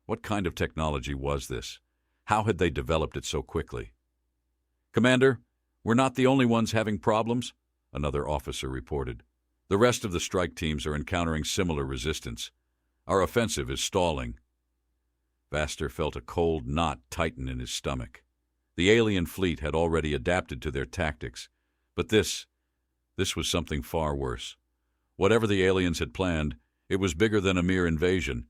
What kind of technology was this? How had they developed it so quickly? "Commander, we're not the only ones having problems," another officer reported. "The rest of the strike teams are encountering similar resistance. Our offensive is stalling." Vastor felt a cold knot tighten in his stomach. The alien fleet had already adapted to their tactics, but this was something far worse. Whatever the aliens had planned, it was bigger than a mere invasion.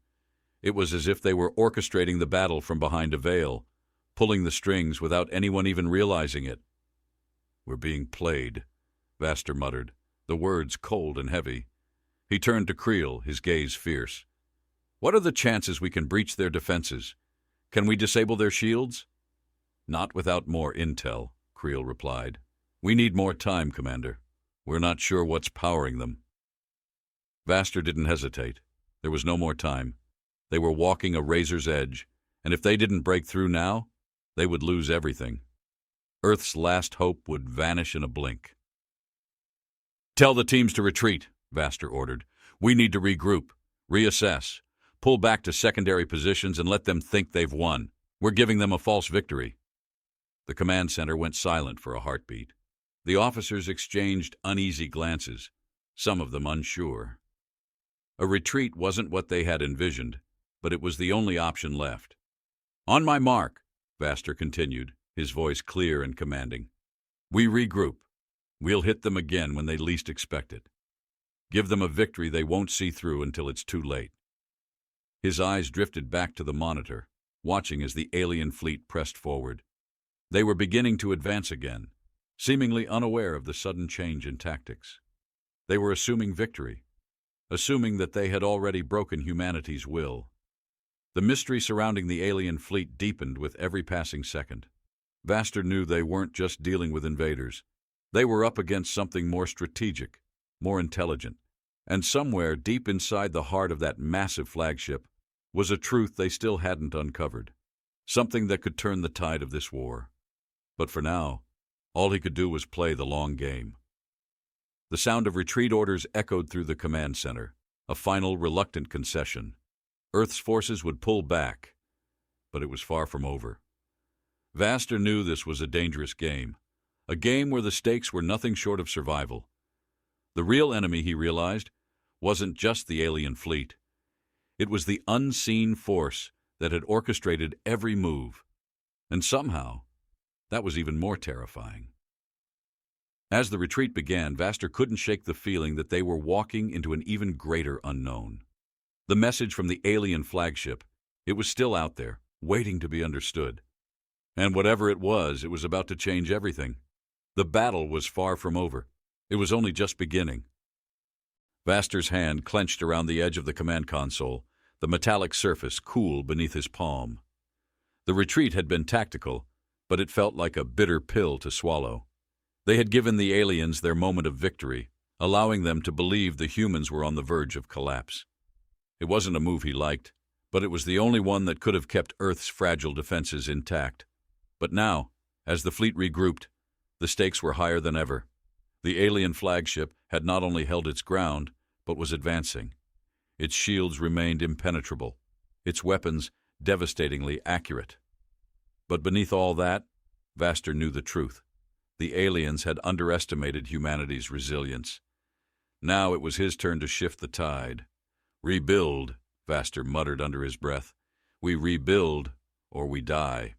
It was as if they were orchestrating the battle from behind a veil, pulling the strings without anyone even realizing it. "We're being played," Vastor muttered, the words cold and heavy. He turned to Creel, his gaze fierce. "What are the chances we can breach their defenses? Can we disable their shields?" "Not without more intel," Creel replied. "We need more time, Commander. We're not sure what's powering them." Vastor didn't hesitate. There was no more time. They were walking a razor's edge, and if they didn't break through now, they would lose everything. Earth's last hope would vanish in a blink. "Tell the teams to retreat," Vastor ordered. "We need to regroup, reassess, pull back to secondary positions and let them think they've won. We're giving them a false victory." The command center went silent for a heartbeat. The officers exchanged uneasy glances, some of them unsure. A retreat wasn't what they had envisioned, but it was the only option left. "On my mark," Vastor continued, his voice clear and commanding. "We regroup. We'll hit them again when they least expect it. Give them a victory they won't see through until it's too late." His eyes drifted back to the monitor, watching as the alien fleet pressed forward. They were beginning to advance again, seemingly unaware of the sudden change in tactics. They were assuming victory, assuming that they had already broken humanity's will. The mystery surrounding the alien fleet deepened with every passing second. Vastor knew they weren't just dealing with invaders. They were up against something more strategic, more intelligent, and somewhere deep inside the heart of that massive flagship was a truth they still hadn't uncovered, something that could turn the tide of this war. But for now, all he could do was play the long game. The sound of retreat orders echoed through the command center, a final reluctant concession. Earth's forces would pull back, but it was far from over. Vastor knew this was a dangerous game, a game where the stakes were nothing short of survival. The real enemy, he realized, wasn't just the alien fleet. It was the unseen force that had orchestrated every move. And somehow, that was even more terrifying. As the retreat began, Vastor couldn't shake the feeling that they were walking into an even greater unknown. The message from the alien flagship, it was still out there, waiting to be understood. And whatever it was about to change everything. The battle was far from over. It was only just beginning. Vastor's hand clenched around the edge of the command console, the metallic surface cool beneath his palm. The retreat had been tactical, but it felt like a bitter pill to swallow. They had given the aliens their moment of victory, allowing them to believe the humans were on the verge of collapse. It wasn't a move he liked, but it was the only one that could have kept Earth's fragile defenses intact. But now, as the fleet regrouped, the stakes were higher than ever. The alien flagship had not only held its ground, but was advancing. Its shields remained impenetrable, its weapons devastatingly accurate. But beneath all that, Vastor knew the truth. The aliens had underestimated humanity's resilience. Now it was his turn to shift the tide. "Rebuild," Vastor muttered under his breath. "We rebuild, or we die."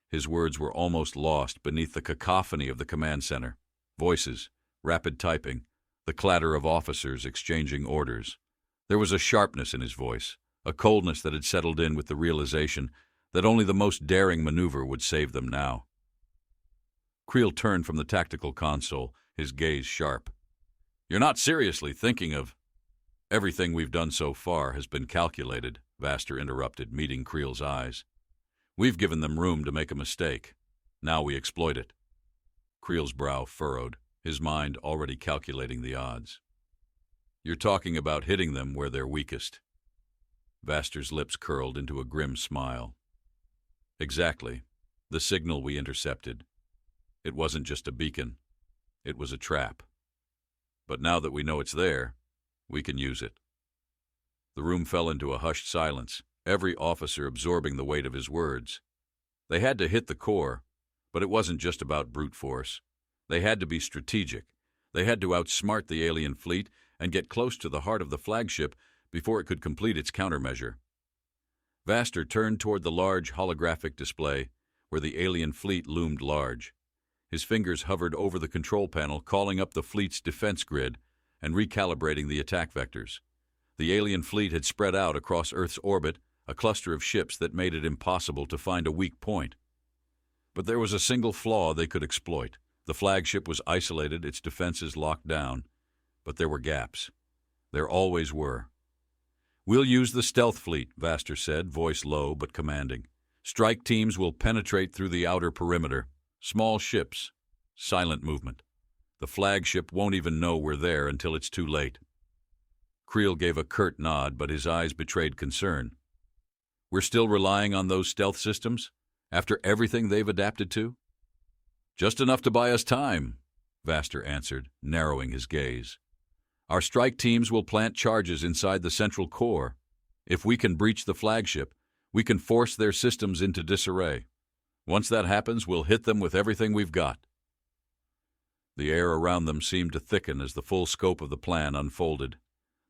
His words were almost lost beneath the cacophony of the command center. Voices, rapid typing, the clatter of officers exchanging orders. There was a sharpness in his voice, a coldness that had settled in with the realization that only the most daring maneuver would save them now. Creel turned from the tactical console, his gaze sharp. "You're not seriously thinking of—" "Everything we've done so far has been calculated," Vastor interrupted, meeting Creel's eyes. "We've given them room to make a mistake. Now we exploit it." Creel's brow furrowed, his mind already calculating the odds. "You're talking about hitting them where they're weakest." Vastor's lips curled into a grim smile. "Exactly. The signal we intercepted. It wasn't just a beacon. It was a trap. But now that we know it's there, we can use it." The room fell into a hushed silence, every officer absorbing the weight of his words. They had to hit the core, but it wasn't just about brute force. They had to be strategic. They had to outsmart the alien fleet and get close to the heart of the flagship before it could complete its countermeasure. Vastor turned toward the large holographic display, where the alien fleet loomed large. His fingers hovered over the control panel, calling up the fleet's defense grid and recalibrating the attack vectors. The alien fleet had spread out across Earth's orbit, a cluster of ships that made it impossible to find a weak point. But there was a single flaw they could exploit. The flagship was isolated, its defenses locked down, but there were gaps. There always were. "We'll use the stealth fleet," Vastor said, voice low but commanding. "Strike teams will penetrate through the outer perimeter. Small ships, silent movement. The flagship won't even know we're there until it's too late." Creel gave a curt nod, but his eyes betrayed concern. "We're still relying on those stealth systems, after everything they've adapted to?" "Just enough to buy us time," Vastor answered, narrowing his gaze. "Our strike teams will plant charges inside the central core. If we can breach the flagship, we can force their systems into disarray. Once that happens, we'll hit them with everything we've got." The air around them seemed to thicken as the full scope of the plan unfolded.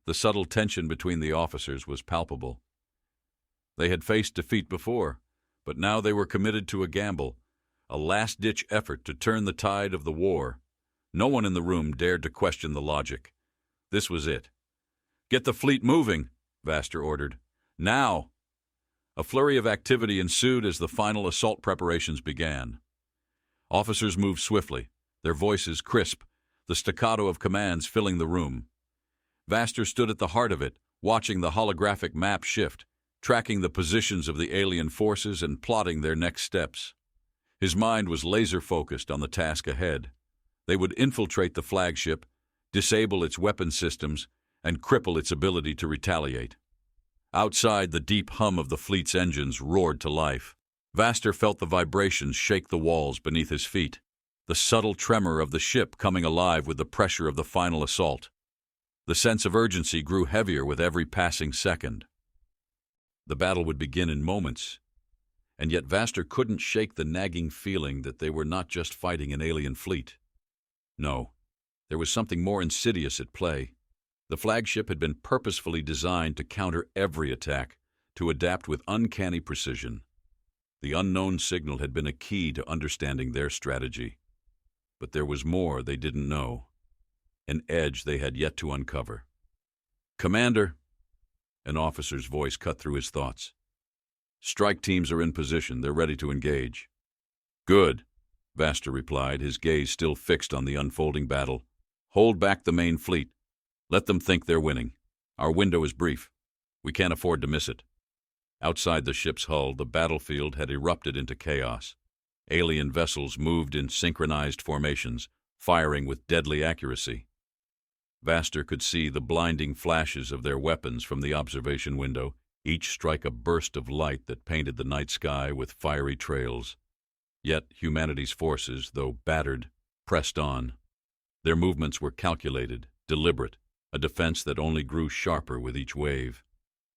The subtle tension between the officers was palpable. They had faced defeat before, but now they were committed to a gamble, a last-ditch effort to turn the tide of the war. No one in the room dared to question the logic. This was it. "Get the fleet moving," Vastor ordered. "Now!" A flurry of activity ensued as the final assault preparations began. Officers moved swiftly, their voices crisp, the staccato of commands filling the room. Vastor stood at the heart of it, watching the holographic map shift, tracking the positions of the alien forces and plotting their next steps. His mind was laser-focused on the task ahead. They would infiltrate the flagship, disable its weapon systems, and cripple its ability to retaliate. Outside, the deep hum of the fleet's engines roared to life. Vastor felt the vibrations shake the walls beneath his feet, the subtle tremor of the ship coming alive with the pressure of the final assault. The sense of urgency grew heavier with every passing second. The battle would begin in moments, and yet Vastor couldn't shake the nagging feeling that they were not just fighting an alien fleet. No, there was something more insidious at play. The flagship had been purposefully designed to counter every attack, to adapt with uncanny precision. The unknown signal had been a key to understanding their strategy. But there was more they didn't know, an edge they had yet to uncover. "Commander," an officer's voice cut through his thoughts. "Strike teams are in position. They're ready to engage." "Good," Vastor replied, his gaze still fixed on the unfolding battle. "Hold back the main fleet. Let them think they're winning. Our window is brief. We can't afford to miss it." Outside the ship's hull, the battlefield had erupted into chaos. Alien vessels moved in synchronized formations, firing with deadly accuracy. Vastor could see the blinding flashes of their weapons from the observation window, each strike a burst of light that painted the night sky with fiery trails. Yet humanity's forces, though battered, pressed on. Their movements were calculated, deliberate, a defense that only grew sharper with each wave.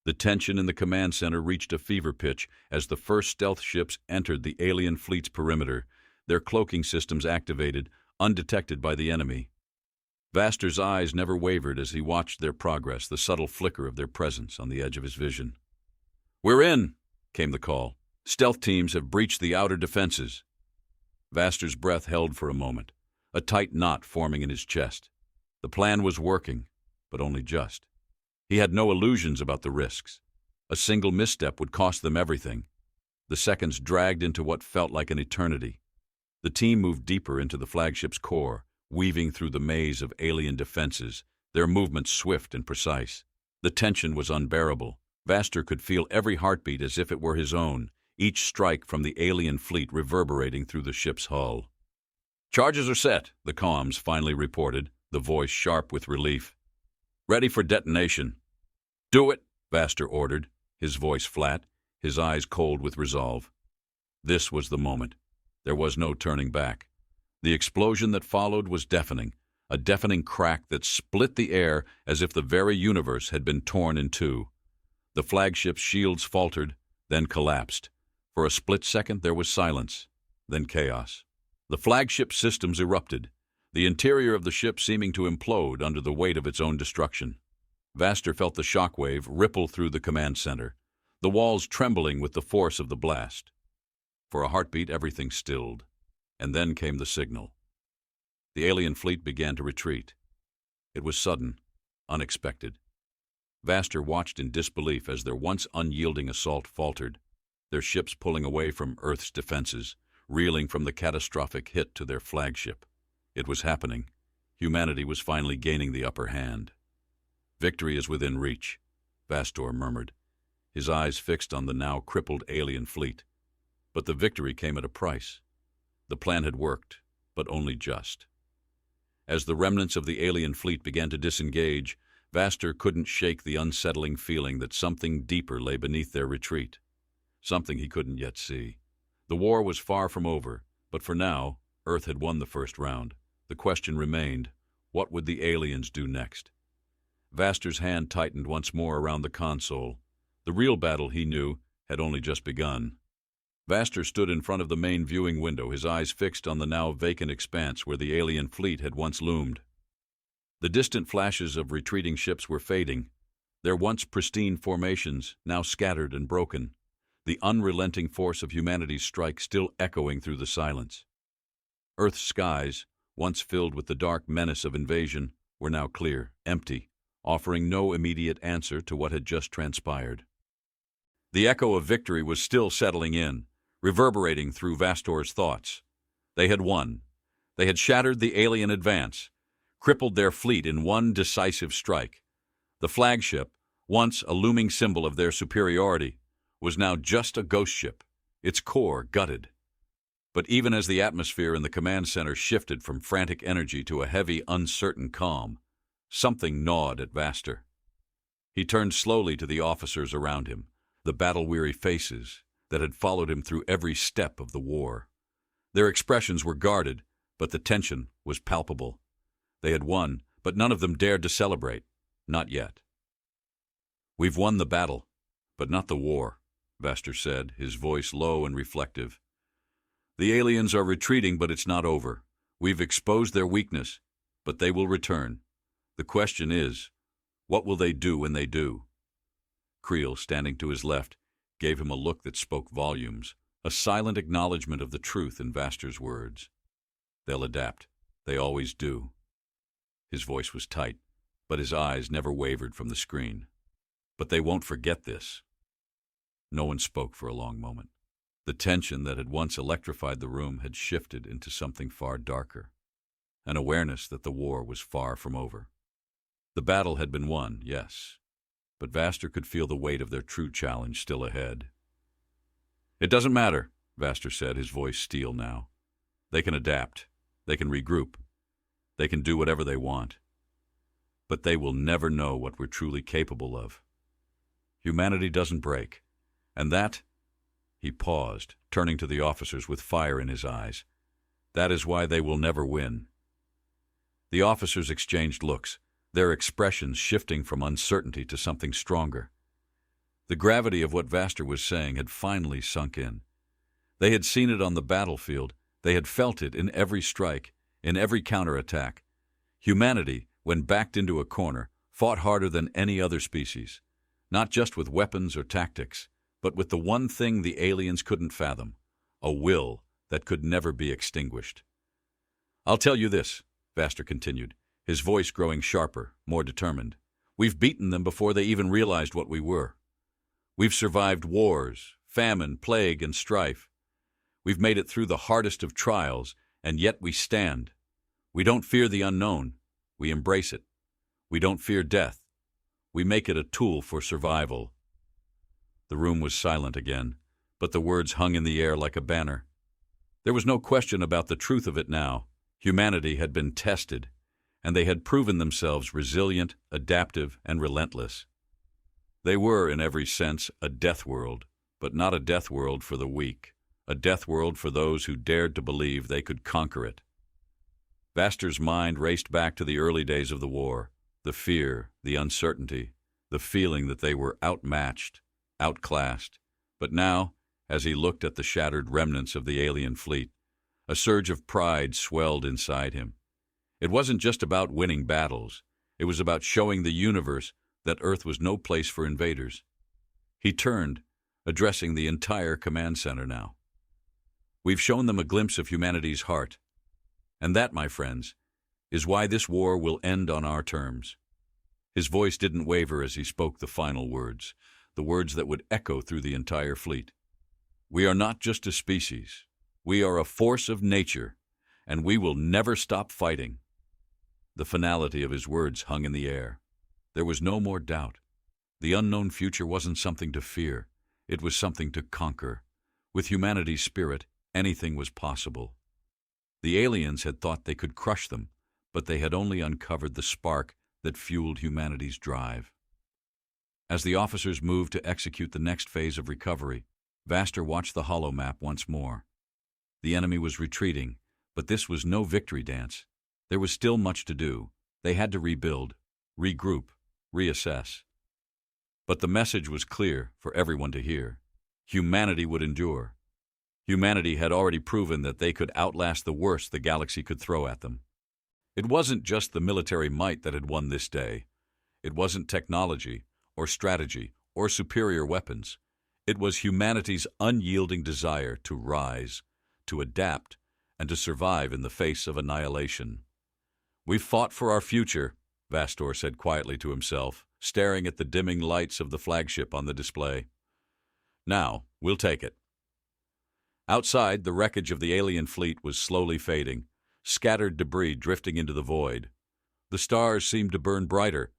The tension in the command center reached a fever pitch as the first stealth ships entered the alien fleet's perimeter, their cloaking systems activated, undetected by the enemy. Vastor's eyes never wavered as he watched their progress, the subtle flicker of their presence on the edge of his vision. "We're in," came the call. "Stealth teams have breached the outer defenses." Vastor's breath held for a moment, a tight knot forming in his chest. The plan was working, but only just. He had no illusions about the risks. A single misstep would cost them everything. The seconds dragged into what felt like an eternity. The team moved deeper into the flagship's core, weaving through the maze of alien defenses, their movements swift and precise. The tension was unbearable. Vastor could feel every heartbeat as if it were his own, each strike from the alien fleet reverberating through the ship's hull. "Charges are set," the comms finally reported, the voice sharp with relief. "Ready for detonation." "Do it," Vastor ordered, his voice flat, his eyes cold with resolve. This was the moment. There was no turning back. The explosion that followed was deafening, a deafening crack that split the air as if the very universe had been torn in two. The flagship's shields faltered, then collapsed. For a split second there was silence, then chaos. The flagship systems erupted, the interior of the ship seeming to implode under the weight of its own destruction. Vastor felt the shockwave ripple through the command center, the walls trembling with the force of the blast. For a heartbeat, everything stilled, and then came the signal. The alien fleet began to retreat. It was sudden, unexpected. Vastor watched in disbelief as their once unyielding assault faltered, their ships pulling away from Earth's defenses, reeling from the catastrophic hit to their flagship. It was happening. Humanity was finally gaining the upper hand. "Victory is within reach," Vastor murmured, his eyes fixed on the now crippled alien fleet. But the victory came at a price. The plan had worked, but only just. As the remnants of the alien fleet began to disengage, Vastor couldn't shake the unsettling feeling that something deeper lay beneath their retreat. Something he couldn't yet see. The war was far from over, but for now, Earth had won the first round. The question remained, what would the aliens do next? Vastor's hand tightened once more around the console. The real battle, he knew, had only just begun. Vastor stood in front of the main viewing window, his eyes fixed on the now vacant expanse where the alien fleet had once loomed. The distant flashes of retreating ships were fading, their once pristine formations now scattered and broken, the unrelenting force of humanity's strike still echoing through the silence. Earth's skies, once filled with the dark menace of invasion, were now clear, empty, offering no immediate answer to what had just transpired. The echo of victory was still settling in, reverberating through Vastor's thoughts. They had won. They had shattered the alien advance, crippled their fleet in one decisive strike. The flagship, once a looming symbol of their superiority, was now just a ghost ship, its core gutted. But even as the atmosphere in the command center shifted from frantic energy to a heavy, uncertain calm, something gnawed at Vastor. He turned slowly to the officers around him, the battle-weary faces that had followed him through every step of the war. Their expressions were guarded, but the tension was palpable. They had won, but none of them dared to celebrate. Not yet. "We've won the battle, but not the war," Vastor said, his voice low and reflective. "The aliens are retreating, but it's not over. We've exposed their weakness, but they will return. The question is, what will they do when they do?" Creel, standing to his left, gave him a look that spoke volumes, a silent acknowledgement of the truth in Vastor's words. "They'll adapt. They always do." His voice was tight, but his eyes never wavered from the screen. "But they won't forget this." No one spoke for a long moment. The tension that had once electrified the room had shifted into something far darker, an awareness that the war was far from over. The battle had been won, yes, but Vastor could feel the weight of their true challenge still ahead. "It doesn't matter," Vastor said, his voice steel now. "They can adapt. They can regroup. They can do whatever they want. But they will never know what we're truly capable of. Humanity doesn't break. And that—" He paused, turning to the officers with fire in his eyes. "That is why they will never win." The officers exchanged looks, their expressions shifting from uncertainty to something stronger. The gravity of what Vastor was saying had finally sunk in. They had seen it on the battlefield. They had felt it in every strike, in every counterattack. Humanity, when backed into a corner, fought harder than any other species, not just with weapons or tactics, but with the one thing the aliens couldn't fathom, a will that could never be extinguished. "I'll tell you this," Vastor continued, his voice growing sharper, more determined. "We've beaten them before they even realized what we were. We've survived wars, famine, plague, and strife. We've made it through the hardest of trials, and yet we stand. We don't fear the unknown. We embrace it. We don't fear death. We make it a tool for survival." The room was silent again, but the words hung in the air like a banner. There was no question about the truth of it now. Humanity had been tested, and they had proven themselves resilient, adaptive, and relentless. They were, in every sense, a death world, but not a death world for the weak, a death world for those who dared to believe they could conquer it. Vastor's mind raced back to the early days of the war, the fear, the uncertainty, the feeling that they were outmatched, outclassed. But now, as he looked at the shattered remnants of the alien fleet, a surge of pride swelled inside him. It wasn't just about winning battles. It was about showing the universe that Earth was no place for invaders. He turned, addressing the entire command center now. "We've shown them a glimpse of humanity's heart. And that, my friends, is why this war will end on our terms." His voice didn't waver as he spoke the final words, the words that would echo through the entire fleet. "We are not just a species. We are a force of nature, and we will never stop fighting." The finality of his words hung in the air. There was no more doubt. The unknown future wasn't something to fear. It was something to conquer. With humanity's spirit, anything was possible. The aliens had thought they could crush them, but they had only uncovered the spark that fueled humanity's drive. As the officers moved to execute the next phase of recovery, Vastor watched the holomap once more. The enemy was retreating, but this was no victory dance. There was still much to do. They had to rebuild, regroup, reassess. But the message was clear for everyone to hear. Humanity would endure. Humanity had already proven that they could outlast the worst the galaxy could throw at them. It wasn't just the military might that had won this day. It wasn't technology, or strategy, or superior weapons. It was humanity's unyielding desire to rise, to adapt, and to survive in the face of annihilation. "We've fought for our future," Vastor said quietly to himself, staring at the dimming lights of the flagship on the display. "Now, we'll take it." Outside, the wreckage of the alien fleet was slowly fading, scattered debris drifting into the void. The stars seemed to burn brighter,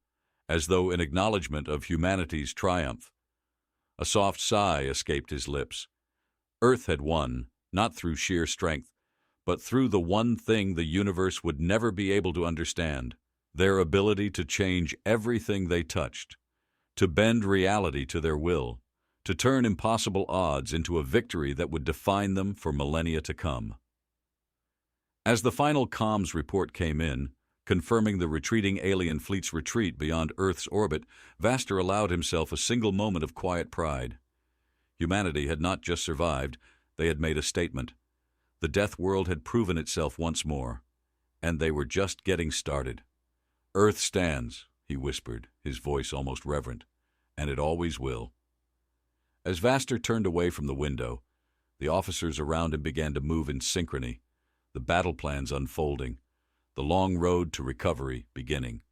as though in acknowledgement of humanity's triumph. A soft sigh escaped his lips. Earth had won, not through sheer strength, but through the one thing the universe would never be able to understand: their ability to change everything they touched, to bend reality to their will, to turn impossible odds into a victory that would define them for millennia to come. As the final comms report came in, confirming the retreating alien fleet's retreat beyond Earth's orbit, Vastor allowed himself a single moment of quiet pride. Humanity had not just survived, they had made a statement. The Deathworld had proven itself once more, and they were just getting started. "Earth stands," he whispered, his voice almost reverent, "and it always will." As Vastor turned away from the window, the officers around him began to move in synchrony, the battle plans unfolding, the long road to recovery beginning.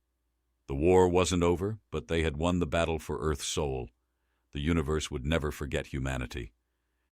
The war wasn't over, but they had won the battle for Earth's soul. The universe would never forget humanity.